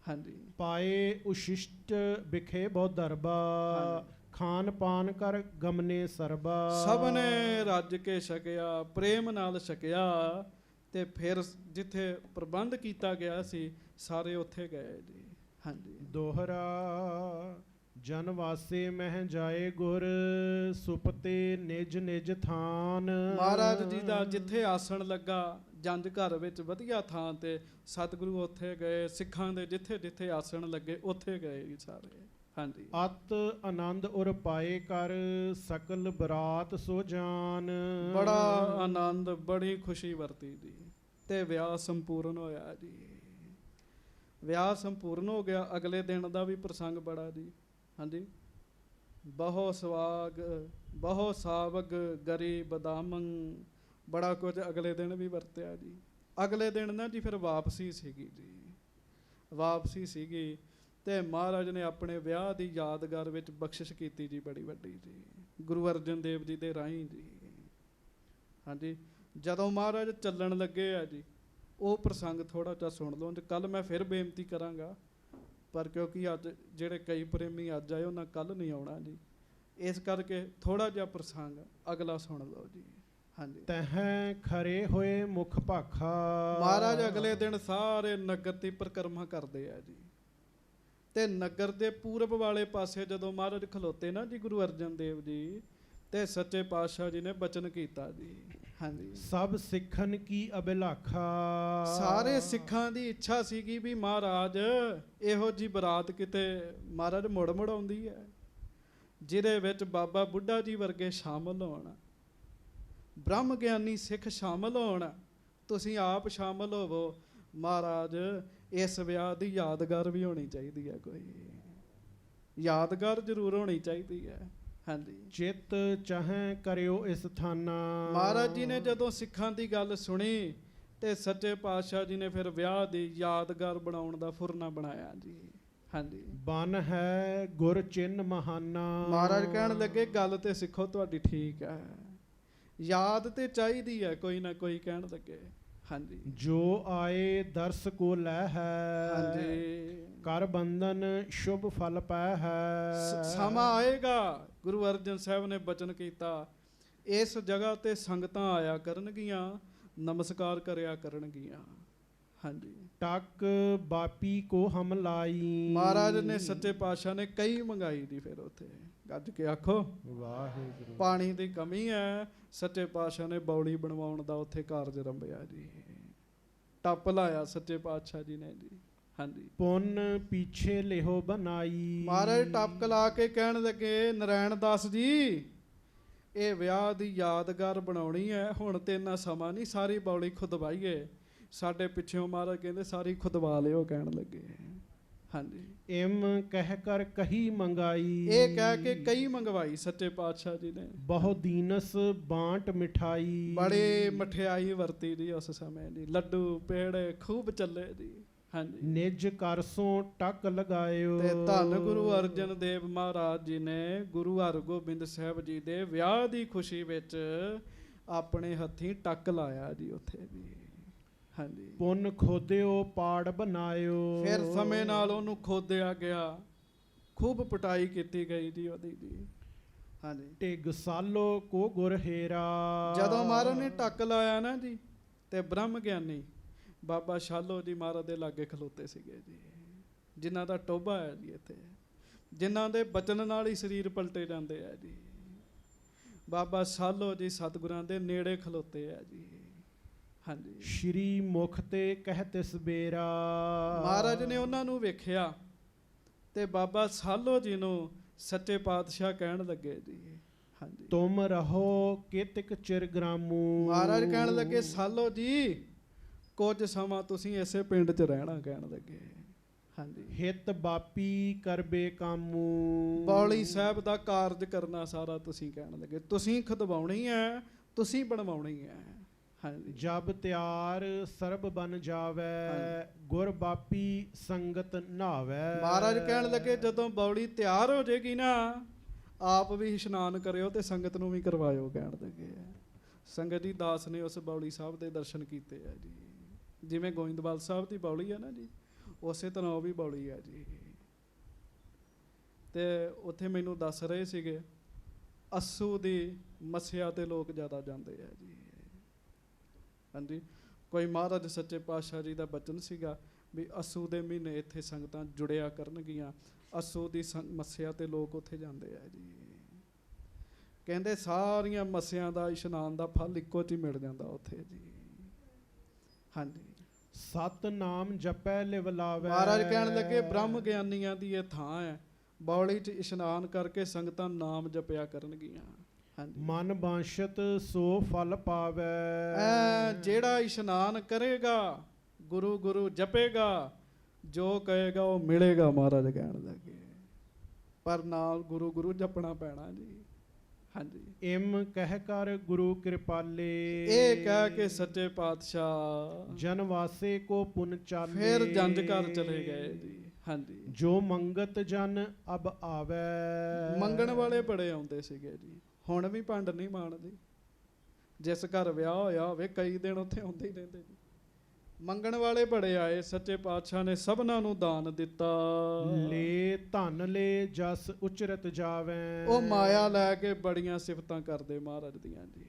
ਹਾਂਜੀ, ਪਾਏ ਉਸ਼ਿਸ਼ਟ ਵਿਖੇ ਬਹੁਤ ਦਰਬਾ। ਖਾਨ ਪਾਨ ਕਰ ਗਮਨੇ ਸਰਬਾ। ਸਭ ਨੇ ਰੱਜ ਕੇ ਛਕਿਆ, ਪ੍ਰੇਮ ਨਾਲ ਛਕਿਆ। ਤੇ ਫਿਰ ਜਿੱਥੇ ਪ੍ਰਬੰਧ ਕੀਤਾ ਗਿਆ ਸੀ, ਸਾਰੇ ਉੱਥੇ ਗਏ ਜੀ। ਹਾਂਜੀ, ਦੋਹਰਾ ਜਨ ਵਾਸੇ ਮਹਿ ਜਾਏ ਗੁਰ। ਸੁਪਤੇ ਨਿਜ ਨਿਜ ਥਾਨ। ਮਹਾਰਾਜ ਜੀ ਦਾ ਜਿੱਥੇ ਆਸਣ ਲੱਗਾ ਜੰਝ ਘਰ ਵਿੱਚ ਵਧੀਆ ਥਾਂ ਤੇ, ਸਤਿਗੁਰੂ ਉੱਥੇ ਗਏ। ਸਿੱਖਾਂ ਦੇ ਜਿੱਥੇ ਜਿੱਥੇ ਆਸਣ ਲੱਗੇ ਉੱਥੇ ਗਏ ਜੀ ਸਾਰੇ। ਹਾਂਜੀ, ਅਤ ਆਨੰਦ ਉਰ ਪਾਏ ਕਰ ਸਕਲ ਬਰਾਤ ਸੋ ਜਾਨ। ਬੜਾ ਆਨੰਦ, ਬੜੀ ਖੁਸ਼ੀ ਵਰਤੀ ਜੀ। ਤੇ ਵਿਆਹ ਸੰਪੂਰਨ ਹੋਇਆ ਜੀ। ਵਿਆਹ ਸੰਪੂਰਨ ਹੋ ਗਿਆ। ਅਗਲੇ ਦਿਨ ਦਾ ਵੀ ਪ੍ਰਸੰਗ ਬੜਾ ਜੀ। ਹਾਂਜੀ, ਬਹੁ ਸਵਾਗ ਬਹੁ ਸਾਵਗ ਗਰੀ ਬਦਾਮੰ, ਬੜਾ ਕੁਝ ਅਗਲੇ ਦਿਨ ਵੀ ਵਰਤਿਆ ਜੀ। ਅਗਲੇ ਦਿਨ ਨਾ ਜੀ ਫਿਰ ਵਾਪਸੀ ਸੀਗੀ ਜੀ। ਵਾਪਸੀ ਸੀਗੀ ਤੇ ਮਹਾਰਾਜ ਨੇ ਆਪਣੇ ਵਿਆਹ ਦੀ ਯਾਦਗਾਰ ਵਿੱਚ ਬਖਸ਼ਿਸ਼ ਕੀਤੀ ਜੀ, ਬੜੀ ਵੱਡੀ ਜੀ, ਗੁਰੂ ਅਰਜਨ ਦੇਵ ਜੀ ਦੇ ਰਾਹੀਂ ਜੀ। ਹਾਂਜੀ, ਜਦੋਂ ਮਹਾਰਾਜ ਚੱਲਣ ਲੱਗੇ ਆ ਜੀ, ਉਹ ਪ੍ਰਸੰਗ ਥੋੜਾ ਜਿਹਾ ਸੁਣ ਲਓ। ਕੱਲ ਮੈਂ ਫਿਰ ਬੇਨਤੀ ਕਰਾਂਗਾ, ਪਰ ਕਿਉਂਕਿ ਅੱਜ ਜਿਹੜੇ ਕਈ ਪ੍ਰੇਮੀ ਅੱਜ ਆਏ, ਉਹਨਾਂ ਕੱਲ ਨਹੀਂ ਆਉਣਾ ਜੀ। ਇਸ ਕਰਕੇ ਥੋੜਾ ਜਿਹਾ ਪ੍ਰਸੰਗ ਅਗਲਾ ਸੁਣ ਲਓ ਜੀ। ਹਾਂਜੀ, ਤਹਿ ਖਰੇ ਹੋਏ ਮੁਖ ਭਾਖਾ। ਮਹਾਰਾਜ ਅਗਲੇ ਦਿਨ ਸਾਰੇ ਨਗਰ ਦੀ ਪਰਿਕਰਮਾ ਕਰਦੇ ਆ ਜੀ। ਤੇ ਨਗਰ ਦੇ ਪੂਰਬ ਵਾਲੇ ਪਾਸੇ ਜਦੋਂ ਮਹਾਰਾਜ ਖਲੋਤੇ ਨਾ ਜੀ, ਗੁਰੂ ਅਰਜਨ ਦੇਵ ਜੀ, ਤੇ ਸੱਚੇ ਪਾਤਸ਼ਾਹ ਜੀ ਨੇ ਬਚਨ ਕੀਤਾ ਜੀ। ਹਾਂਜੀ, ਸਭ ਸਿੱਖਨ ਕੀ ਅਭਿਲਾਖਾ। ਸਾਰੇ ਸਿੱਖਾਂ ਦੀ ਇੱਛਾ ਸੀਗੀ ਵੀ ਮਹਾਰਾਜ ਇਹੋ ਜੀ ਬਰਾਤ ਕਿਤੇ ਮਹਾਰਾਜ ਮੁੜ ਮੁੜ ਆਉਂਦੀ ਹੈ, ਜਿਹਦੇ ਵਿੱਚ ਬਾਬਾ ਬੁੱਢਾ ਜੀ ਵਰਗੇ ਸ਼ਾਮਲ ਹੋਣ, ਬ੍ਰਹਮ ਗਿਆਨੀ ਸਿੱਖ ਸ਼ਾਮਲ ਹੋਣ, ਤੁਸੀਂ ਆਪ ਸ਼ਾਮਲ ਹੋਵੋ। ਮਹਾਰਾਜ ਇਸ ਵਿਆਹ ਦੀ ਯਾਦਗਾਰ ਵੀ ਹੋਣੀ ਚਾਹੀਦੀ ਹੈ, ਕੋਈ ਯਾਦਗਾਰ ਜ਼ਰੂਰ ਹੋਣੀ ਚਾਹੀਦੀ ਹੈ। ਹਾਂਜੀ, ਚਿੱਤ ਚਾਹੇ ਕਰਿਓ ਇਸ ਥਾਨਾ। ਮਹਾਰਾਜ ਜੀ ਨੇ ਜਦੋਂ ਸਿੱਖਾਂ ਦੀ ਗੱਲ ਸੁਣੀ ਤੇ ਸੱਚੇ ਪਾਤਸ਼ਾਹ ਜੀ ਨੇ ਫਿਰ ਵਿਆਹ ਦੀ ਯਾਦਗਾਰ ਬਣਾਉਣ ਦਾ ਫੁਰਨਾ ਬਣਾਇਆ ਜੀ। ਹਾਂਜੀ, ਬਨ ਹੈ ਗੁਰ ਚਿੰਨ ਮਹਾਨਾ। ਮਹਾਰਾਜ ਕਹਿਣ ਲੱਗੇ ਗੱਲ ਤੇ ਸਿੱਖੋ ਤੁਹਾਡੀ ਠੀਕ ਹੈ, ਯਾਦ ਤੇ ਚਾਹੀਦੀ ਹੈ ਕੋਈ ਨਾ ਕੋਈ, ਕਹਿਣ ਲੱਗੇ। ਹਾਂਜੀ, ਜੋ ਆਏ ਦਰਸ ਕੋ ਲੈ ਹੈ। ਹਾਂਜੀ, ਕਰ ਬੰਧਨ ਸ਼ੁਭ ਫਲ ਪੈ ਹੈ। ਸਮਾਂ ਆਏਗਾ, ਗੁਰੂ ਅਰਜਨ ਸਾਹਿਬ ਨੇ ਬਚਨ ਕੀਤਾ, ਇਸ ਜਗ੍ਹਾ ਤੇ ਸੰਗਤਾਂ ਆਇਆ ਕਰਨਗੀਆਂ, ਨਮਸਕਾਰ ਕਰਿਆ ਕਰਨਗੀਆਂ। ਹਾਂਜੀ, ਟੱਕ ਬਾਪੀ ਕੋ ਹਮ ਲਾਈ। ਮਹਾਰਾਜ ਨੇ ਸੱਚੇ ਪਾਤਸ਼ਾਹ ਨੇ ਕਈ ਮੰਗਾਈ ਦੀ। ਫਿਰ ਉੱਥੇ ਗੱਜ ਕੇ ਆਖੋ ਵਾਹਿਗੁਰੂ। ਪਾਣੀ ਦੀ ਕਮੀ ਹੈ, ਸੱਚੇ ਪਾਤਸ਼ਾਹ ਨੇ ਬੌਲੀ ਬਣਵਾਉਣ ਦਾ ਉੱਥੇ ਕਾਰਜ ਰੰਭਿਆ ਜੀ। ਟੱਪ ਲਾਇਆ ਸੱਚੇ ਪਾਤਸ਼ਾਹ ਜੀ ਨੇ ਜੀ। ਹਾਂਜੀ, ਪੁੰਨ ਪਿੱਛੇ ਲਿਹੋ ਬਨਾਈ। ਮਹਾਰਾਜ ਟੱਪ ਲਾ ਕੇ ਕਹਿਣ ਲੱਗੇ, ਨਾਰਾਇਣ ਦਾਸ ਜੀ ਇਹ ਵਿਆਹ ਦੀ ਯਾਦਗਾਰ ਬਣਾਉਣੀ ਹੈ, ਹੁਣ ਤੇ ਇੰਨਾ ਸਮਾਂ ਨਹੀਂ, ਸਾਰੀ ਬੌਲੀ ਖੁਦਵਾਈਏ। ਸਾਡੇ ਪਿੱਛੋਂ ਮਹਾਰਾਜ ਕਹਿੰਦੇ ਸਾਰੀ ਖੁਦਵਾ ਲਿਓ, ਕਹਿਣ ਲੱਗੇ। ਹਾਂਜੀ, ਇਮ ਕਹਿ ਕਰ ਕਹੀ ਮੰਗਾਈ। ਇਹ ਕਹਿ ਕੇ ਕਈ ਮੰਗਵਾਈ ਸੱਚੇ ਪਾਤਸ਼ਾਹ ਜੀ ਨੇ। ਬਹੁ ਦੀਨਸ ਬਾਂਟ ਮਿਠਾਈ। ਬੜੇ ਮਠਿਆਈ ਵਰਤੀ ਜੀ ਉਸ ਸਮੇਂ ਦੀ, ਲੱਡੂ ਪੇੜੇ ਖੂਬ ਚੱਲੇ ਜੀ। ਹਾਂਜੀ, ਨਿਜ ਕਰਸੋਂ ਟਕ ਲਗਾਇਓ। ਤੇ ਧੰਨ ਗੁਰੂ ਅਰਜਨ ਦੇਵ ਮਹਾਰਾਜ ਜੀ ਨੇ ਗੁਰੂ ਹਰਗੋਬਿੰਦ ਸਾਹਿਬ ਜੀ ਦੇ ਵਿਆਹ ਦੀ ਖੁਸ਼ੀ ਵਿੱਚ ਆਪਣੇ ਹੱਥੀਂ ਟੱਕ ਲਾਇਆ ਜੀ ਉੱਥੇ ਜੀ। ਹਾਂਜੀ, ਪੁੰਨ ਖੋਦਿਓ ਪਾੜ ਬਣਾਇਓ। ਫਿਰ ਸਮੇਂ ਨਾਲ ਉਹਨੂੰ ਖੋਦਿਆ ਗਿਆ, ਖੂਬ ਪਟਾਈ ਕੀਤੀ ਗਈ ਜੀ ਉਹਦੀ ਜੀ। ਹਾਂਜੀ, ਢਿੱਗ ਸਾਲੋ ਕੋ ਗੁਰ ਹੇਰਾ। ਜਦੋਂ ਮਹਾਰਾਜ ਨੇ ਟੱਕ ਲਾਇਆ ਨਾ ਜੀ, ਤੇ ਬ੍ਰਹਮ ਗਿਆਨੀ ਬਾਬਾ ਸ਼ਾਲੋ ਜੀ ਮਹਾਰਾਜ ਦੇ ਲਾਗੇ ਖਲੋਤੇ ਸੀਗੇ ਜੀ, ਜਿਨ੍ਹਾਂ ਦਾ ਟੋਭਾ ਹੈ ਜੀ ਇੱਥੇ, ਜਿਨ੍ਹਾਂ ਦੇ ਬਚਨ ਨਾਲ ਹੀ ਸਰੀਰ ਪਲਟੇ ਜਾਂਦੇ ਆ ਜੀ। ਬਾਬਾ ਸ਼ਾਲੋ ਜੀ ਸਤਿਗੁਰਾਂ ਦੇ ਨੇੜੇ ਖਲੋਤੇ ਆ ਜੀ। ਹਾਂਜੀ, ਸ਼੍ਰੀ ਮੁਖ ਤੇ ਕਹਿ ਤਿਸ ਬੇਰਾ। ਮਹਾਰਾਜ ਨੇ ਉਹਨਾਂ ਨੂੰ ਵੇਖਿਆ ਤੇ ਬਾਬਾ ਸ਼ਾਲੋ ਜੀ ਨੂੰ ਸੱਚੇ ਪਾਤਸ਼ਾਹ ਕਹਿਣ ਲੱਗੇ ਜੀ। ਹਾਂਜੀ, ਤੁਮ ਰਹੋ ਕਿਤਿਕ ਚਿਰ ਗ੍ਰਾਮੂ। ਮਹਾਰਾਜ ਕਹਿਣ ਲੱਗੇ ਸ਼ਾਲੋ ਜੀ ਕੁਝ ਸਮਾਂ ਤੁਸੀਂ ਇਸੇ ਪਿੰਡ 'ਚ ਰਹਿਣਾ, ਕਹਿਣ ਲੱਗੇ। ਹਾਂਜੀ, ਹਿਤ ਬਾਪੀ ਕਰਬੇ ਕਾਮੂ। ਬੌਲੀ ਸਾਹਿਬ ਦਾ ਕਾਰਜ ਕਰਨਾ ਸਾਰਾ ਤੁਸੀਂ, ਕਹਿਣ ਲੱਗੇ ਤੁਸੀਂ ਖਦਵਾਉਣੀ ਹੈ, ਤੁਸੀਂ ਬਣਵਾਉਣੀ ਹੈ। ਹਾਂਜੀ, ਜਬ ਤਿਆਰ ਸਰਬ ਬਨ ਜਾਵੇ। ਗੁਰ ਬਾਪੀ ਸੰਗਤ ਨਾਵੇ। ਮਹਾਰਾਜ ਕਹਿਣ ਲੱਗੇ ਜਦੋਂ ਬੌਲੀ ਤਿਆਰ ਹੋ ਜਾਏਗੀ ਨਾ, ਆਪ ਵੀ ਇਸ਼ਨਾਨ ਕਰਿਓ ਤੇ ਸੰਗਤ ਨੂੰ ਵੀ ਕਰਵਾਇਓ, ਕਹਿਣ ਲੱਗੇ। ਸੰਗਤ ਜੀ ਦਾਸ ਨੇ ਉਸ ਬੌਲੀ ਸਾਹਿਬ ਦੇ ਦਰਸ਼ਨ ਕੀਤੇ ਆ ਜੀ। ਜਿਵੇਂ ਗੋਇੰਦਵਾਲ ਸਾਹਿਬ ਦੀ ਬੌਲੀ ਹੈ ਨਾ ਜੀ, ਉਸੇ ਤਰ੍ਹਾਂ ਉਹ ਵੀ ਬੌਲੀ ਹੈ ਜੀ। ਤੇ ਉੱਥੇ ਮੈਨੂੰ ਦੱਸ ਰਹੇ ਸੀਗੇ ਅੱਸੂ ਦੀ ਮੱਸਿਆ ਤੇ ਲੋਕ ਜ਼ਿਆਦਾ ਜਾਂਦੇ ਆ ਜੀ। ਹਾਂਜੀ, ਕੋਈ ਮਹਾਰਾਜ ਸੱਚੇ ਪਾਤਸ਼ਾਹ ਜੀ ਦਾ ਬਚਨ ਸੀਗਾ ਵੀ ਅੱਸੂ ਦੇ ਮਹੀਨੇ ਇੱਥੇ ਸੰਗਤਾਂ ਜੁੜਿਆ ਕਰਨਗੀਆਂ। ਅੱਸੂ ਦੀ ਮੱਸਿਆ ਤੇ ਲੋਕ ਉੱਥੇ ਜਾਂਦੇ ਆ ਜੀ। ਕਹਿੰਦੇ ਸਾਰੀਆਂ ਮੱਸਿਆਂ ਦਾ ਇਸ਼ਨਾਨ ਦਾ ਫਲ ਇੱਕੋ 'ਚ ਹੀ ਮਿਲ ਜਾਂਦਾ ਉੱਥੇ ਜੀ। ਹਾਂਜੀ, ਸਤ ਨਾਮ ਜਪੈ ਲਿਵ ਲਾਵੈ। ਮਹਾਰਾਜ ਕਹਿਣ ਲੱਗੇ ਬ੍ਰਹਮ ਗਿਆਨੀਆਂ ਦੀ ਇਹ ਥਾਂ ਹੈ, ਬੌਲੀ 'ਚ ਇਸ਼ਨਾਨ ਕਰਕੇ ਸੰਗਤਾਂ ਨਾਮ ਜਪਿਆ ਕਰਨਗੀਆਂ। ਹਾਂਜੀ, ਮਨ ਬਾਂਸ਼ਤ ਸੋ ਫਲ ਪਾਵੈ। ਜਿਹੜਾ ਇਸ਼ਨਾਨ ਕਰੇਗਾ, ਗੁਰੂ ਗੁਰੂ ਜਪੇਗਾ, ਜੋ ਕਹੇਗਾ ਉਹ ਮਿਲੇਗਾ, ਮਹਾਰਾਜ ਕਹਿਣ ਲੱਗੇ। ਪਰ ਨਾਲ ਗੁਰੂ ਗੁਰੂ ਜਪਣਾ ਪੈਣਾ ਜੀ। ਹਾਂਜੀ, ਇਮ ਕਹਿ ਕਰ ਗੁਰੂ ਕਿਰਪਾਲੇ। ਇਹ ਕਹਿ ਕੇ ਸੱਚੇ ਪਾਤਸ਼ਾਹ ਜਨ ਵਾਸੇ ਕੋ ਪੁਨ ਚਾਲੇ। ਫਿਰ ਜੰਜ ਘਰ ਚਲੇ ਗਏ ਜੀ। ਹਾਂਜੀ, ਜੋ ਮੰਗਤ ਜਨ ਅਬ ਆਵੈ। ਮੰਗਣ ਵਾਲੇ ਬੜੇ ਆਉਂਦੇ ਸੀਗੇ ਜੀ। ਹੁਣ ਵੀ ਭੰਡ ਨਹੀਂ ਮਾਣਦੀ। ਜਿਸ ਘਰ ਵਿਆਹ ਹੋਇਆ ਹੋਵੇ ਕਈ ਦਿਨ ਉੱਥੇ ਆਉਂਦੇ ਹੀ ਰਹਿੰਦੇ ਜੀ। ਮੰਗਣ ਵਾਲੇ ਬੜੇ ਆਏ, ਸੱਚੇ ਪਾਤਸ਼ਾਹ ਨੇ ਸਭਨਾਂ ਨੂੰ ਦਾਨ ਦਿੱਤਾ। ਲੈ ਧਨ ਲੈ ਜਸ ਉਚਰਤ ਜਾਵੈ। ਉਹ ਮਾਇਆ ਲੈ ਕੇ ਬੜੀਆਂ ਸਿਫਤਾਂ ਕਰਦੇ ਮਹਾਰਾਜ ਦੀਆਂ ਜੀ।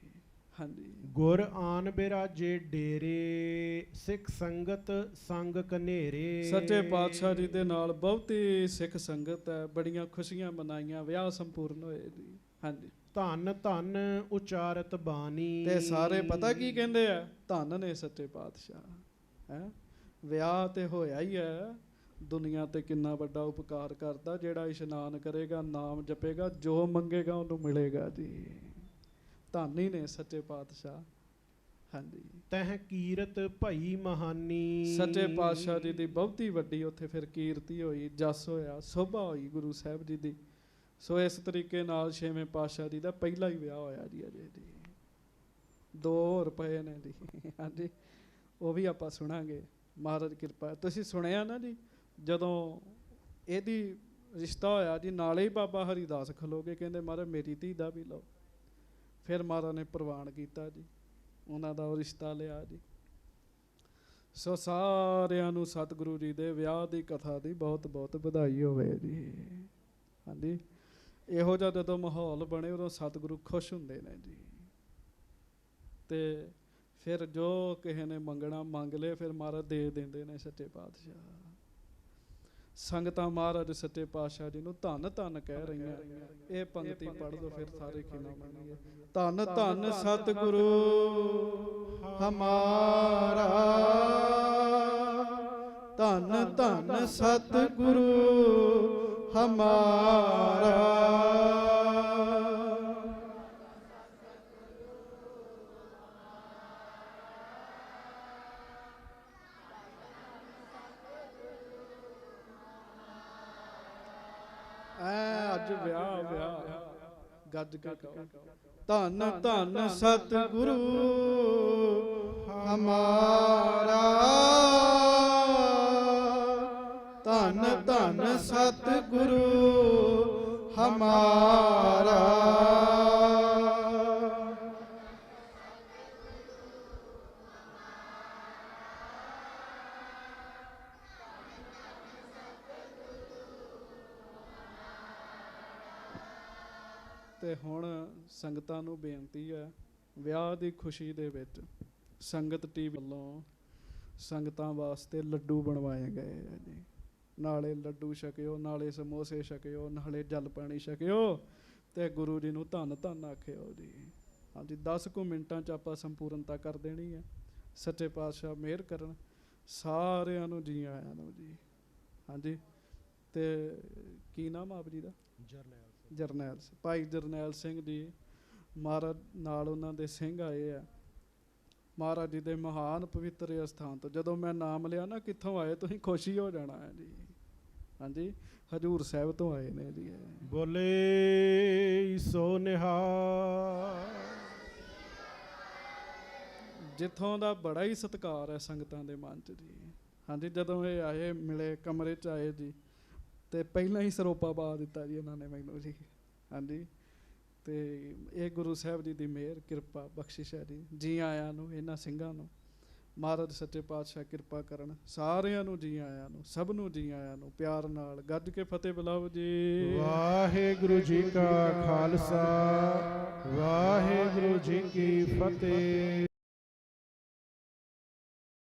ਹਾਂਜੀ, ਗੁਰ ਆਨ ਬਿਰਾਜੇ ਡੇਰੇ। ਸਿੱਖ ਸੰਗਤ ਸੰਗ ਕਨੇਰੇ। ਸੱਚੇ ਪਾਤਸ਼ਾਹ ਜੀ ਦੇ ਨਾਲ ਬਹੁਤੀ ਸਿੱਖ ਸੰਗਤ ਹੈ, ਬੜੀਆਂ ਖੁਸ਼ੀਆਂ ਮਨਾਈਆਂ, ਵਿਆਹ ਸੰਪੂਰਨ ਹੋਏ ਜੀ। ਹਾਂਜੀ, ਧੰਨ ਧੰਨ ਉਚਾਰਤ ਬਾਣੀ। ਤੇ ਸਾਰੇ ਪਤਾ ਕੀ ਕਹਿੰਦੇ ਆ, ਧੰਨ ਨੇ ਸੱਚੇ ਪਾਤਸ਼ਾਹ। ਹੈ ਵਿਆਹ ਤੇ ਹੋਇਆ ਹੀ ਹੈ, ਦੁਨੀਆ ਤੇ ਕਿੰਨਾ ਵੱਡਾ ਉਪਕਾਰ ਕਰਦਾ। ਜਿਹੜਾ ਇਸ਼ਨਾਨ ਕਰੇਗਾ, ਨਾਮ ਜਪੇਗਾ, ਜੋ ਮੰਗੇਗਾ ਉਹਨੂੰ ਮਿਲੇਗਾ ਜੀ। ਧੰਨ ਹੀ ਨੇ ਸੱਚੇ ਪਾਤਸ਼ਾਹ। ਹਾਂਜੀ, ਤਹਿ ਕੀਰਤ ਭਈ ਮਹਾਨੀ। ਸੱਚੇ ਪਾਤਸ਼ਾਹ ਜੀ ਦੀ ਬਹੁਤੀ ਵੱਡੀ ਉੱਥੇ ਫਿਰ ਕੀਰਤੀ ਹੋਈ, ਜਸ ਹੋਇਆ, ਸੋਭਾ ਹੋਈ ਗੁਰੂ ਸਾਹਿਬ ਜੀ ਦੀ। ਸੋ ਇਸ ਤਰੀਕੇ ਨਾਲ ਛੇਵੇਂ ਪਾਤਸ਼ਾਹ ਜੀ ਦਾ ਪਹਿਲਾ ਹੀ ਵਿਆਹ ਹੋਇਆ ਜੀ। ਅਜੇ ਜੀ 2 ਹੋਰ ਪਏ ਨੇ ਜੀ। ਹਾਂਜੀ, ਉਹ ਵੀ ਆਪਾਂ ਸੁਣਾਂਗੇ, ਮਹਾਰਾਜ ਕਿਰਪਾ। ਤੁਸੀਂ ਸੁਣਿਆ ਨਾ ਜੀ, ਜਦੋਂ ਇਹਦੀ ਰਿਸ਼ਤਾ ਹੋਇਆ ਜੀ, ਨਾਲੇ ਹੀ ਬਾਬਾ ਹਰੀਦਾਸ ਖਲੋਗੇ, ਕਹਿੰਦੇ ਮਹਾਰਾਜ ਮੇਰੀ ਧੀ ਦਾ ਵੀ ਲਓ। ਫਿਰ ਮਹਾਰਾਜ ਨੇ ਪ੍ਰਵਾਨ ਕੀਤਾ ਜੀ, ਉਹਨਾਂ ਦਾ ਉਹ ਰਿਸ਼ਤਾ ਲਿਆ ਜੀ। ਸੋ ਸਾਰਿਆਂ ਨੂੰ ਸਤਿਗੁਰੂ ਜੀ ਦੇ ਵਿਆਹ ਦੀ ਕਥਾ ਦੀ ਬਹੁਤ ਬਹੁਤ ਵਧਾਈ ਹੋਵੇ ਜੀ। ਹਾਂਜੀ, ਇਹੋ ਜਿਹਾ ਜਦੋਂ ਮਾਹੌਲ ਬਣੇ ਉਦੋਂ ਸਤਿਗੁਰੂ ਖੁਸ਼ ਹੁੰਦੇ ਨੇ ਜੀ। ਤੇ ਫਿਰ ਜੋ ਕਿਸੇ ਨੇ ਮੰਗਣਾ ਮੰਗ ਲਏ, ਫਿਰ ਮਹਾਰਾਜ ਦੇ ਦਿੰਦੇ ਨੇ ਸੱਚੇ ਪਾਤਸ਼ਾਹ। ਸੰਗਤਾਂ ਮਹਾਰਾਜ ਸੱਚੇ ਪਾਤਸ਼ਾਹ ਜੀ ਨੂੰ ਧੰਨ ਧੰਨ ਕਹਿ ਰਹੀਆਂ। ਇਹ ਪੰਕਤੀ ਪੜ੍ਹ ਦੋ ਫਿਰ ਸਾਰੇ ਖਿਨਾ ਮੰਨੀਏ। ਧੰਨ ਧੰਨ ਸਤਿਗੁਰੂ ਹਮਾਰਾ, ਧੰਨ ਧੰਨ ਸਤਿਗੁਰੂ ਹਮਾਰਾ। ਅੱਜ ਵਿਆਹ ਗੱਜ ਕੇ ਕਹੋ। ਧੰਨ ਧੰਨ ਸਤਿਗੁਰੂ ਹਮਾਰਾ, ਧੰਨ ਧੰਨ ਸਤਿਗੁਰੂ ਹਮਾਰਾ। ਤੇ ਹੁਣ ਸੰਗਤਾਂ ਨੂੰ ਬੇਨਤੀ ਹੈ, ਵਿਆਹ ਦੀ ਖੁਸ਼ੀ ਦੇ ਵਿੱਚ ਸੰਗਤ ਟੀਵੀ ਵੱਲੋਂ ਸੰਗਤਾਂ ਵਾਸਤੇ ਲੱਡੂ ਬਣਵਾਏ ਗਏ ਆ ਜੀ। ਨਾਲੇ ਲੱਡੂ ਛਕਿਓ, ਨਾਲੇ ਸਮੋਸੇ ਛਕਿਓ, ਨਾਲੇ ਜਲ ਪਾਣੀ ਛਕਿਓ ਤੇ ਗੁਰੂ ਜੀ ਨੂੰ ਧੰਨ ਧੰਨ ਆਖਿਓ ਜੀ। ਹਾਂਜੀ 10 ਕੁ ਮਿੰਟਾਂ 'ਚ ਆਪਾਂ ਸੰਪੂਰਨਤਾ ਕਰ ਦੇਣੀ ਹੈ। ਸੱਚੇ ਪਾਤਸ਼ਾਹ ਮਿਹਰ ਕਰਨ ਸਾਰਿਆਂ ਨੂੰ ਜੀ ਆਇਆਂ ਨੂੰ ਜੀ। ਹਾਂਜੀ ਤੇ ਕੀ ਨਾਮ ਆਪ ਜੀ ਦਾ? ਜਰਨੈਲ ਸਿੰਘ, ਭਾਈ ਜਰਨੈਲ ਸਿੰਘ ਜੀ ਮਹਾਰਾਜ ਨਾਲ ਉਹਨਾਂ ਦੇ ਸਿੰਘ ਆਏ ਆ ਮਹਾਰਾਜ ਜੀ ਦੇ ਮਹਾਨ ਪਵਿੱਤਰ ਅਸਥਾਨ ਤੋਂ। ਜਦੋਂ ਮੈਂ ਨਾਮ ਲਿਆ ਨਾ ਕਿੱਥੋਂ ਆਏ, ਤੁਸੀਂ ਖੁਸ਼ੀ ਹੋ ਜਾਣਾ ਹੈ ਜੀ। ਹਾਂਜੀ ਹਜੂਰ ਸਾਹਿਬ ਤੋਂ ਆਏ ਨੇ ਜੀ। ਬੋਲੇ ਸੋ ਨਿਹਾਲ। ਜਿੱਥੋਂ ਦਾ ਬੜਾ ਹੀ ਸਤਿਕਾਰ ਹੈ ਸੰਗਤਾਂ ਦੇ ਮਨ 'ਚ ਜੀ। ਹਾਂਜੀ ਜਦੋਂ ਇਹ ਆਏ ਮਿਲੇ ਕਮਰੇ 'ਚ ਆਏ ਜੀ ਤੇ ਪਹਿਲਾਂ ਹੀ ਸਰੋਪਾ ਪਾ ਦਿੱਤਾ ਜੀ ਇਹਨਾਂ ਨੇ ਮੈਨੂੰ ਜੀ। ਹਾਂਜੀ ਤੇ ਇਹ ਗੁਰੂ ਸਾਹਿਬ ਜੀ ਦੀ ਮਿਹਰ ਕਿਰਪਾ ਬਖਸ਼ਿਸ਼ ਹੈ ਜੀ। ਜੀ ਆਇਆਂ ਨੂੰ ਇਹਨਾਂ ਸਿੰਘਾਂ ਨੂੰ ਮਹਾਰਾਜ ਸੱਚੇ ਪਾਤਸ਼ਾਹ ਕਿਰਪਾ ਕਰਨ। ਸਾਰਿਆਂ ਨੂੰ ਜੀ ਆਇਆਂ ਨੂੰ, ਸਭ ਨੂੰ ਜੀ ਆਇਆਂ ਨੂੰ ਪਿਆਰ ਨਾਲ ਗੱਜ ਕੇ ਫਤਿਹ ਬੁਲਾਓ ਜੀ। ਵਾਹਿਗੁਰੂ ਜੀ ਕਾ ਖਾਲਸਾ, ਵਾਹਿਗੁਰੂ ਜੀ ਕੀ ਫਤਿਹ।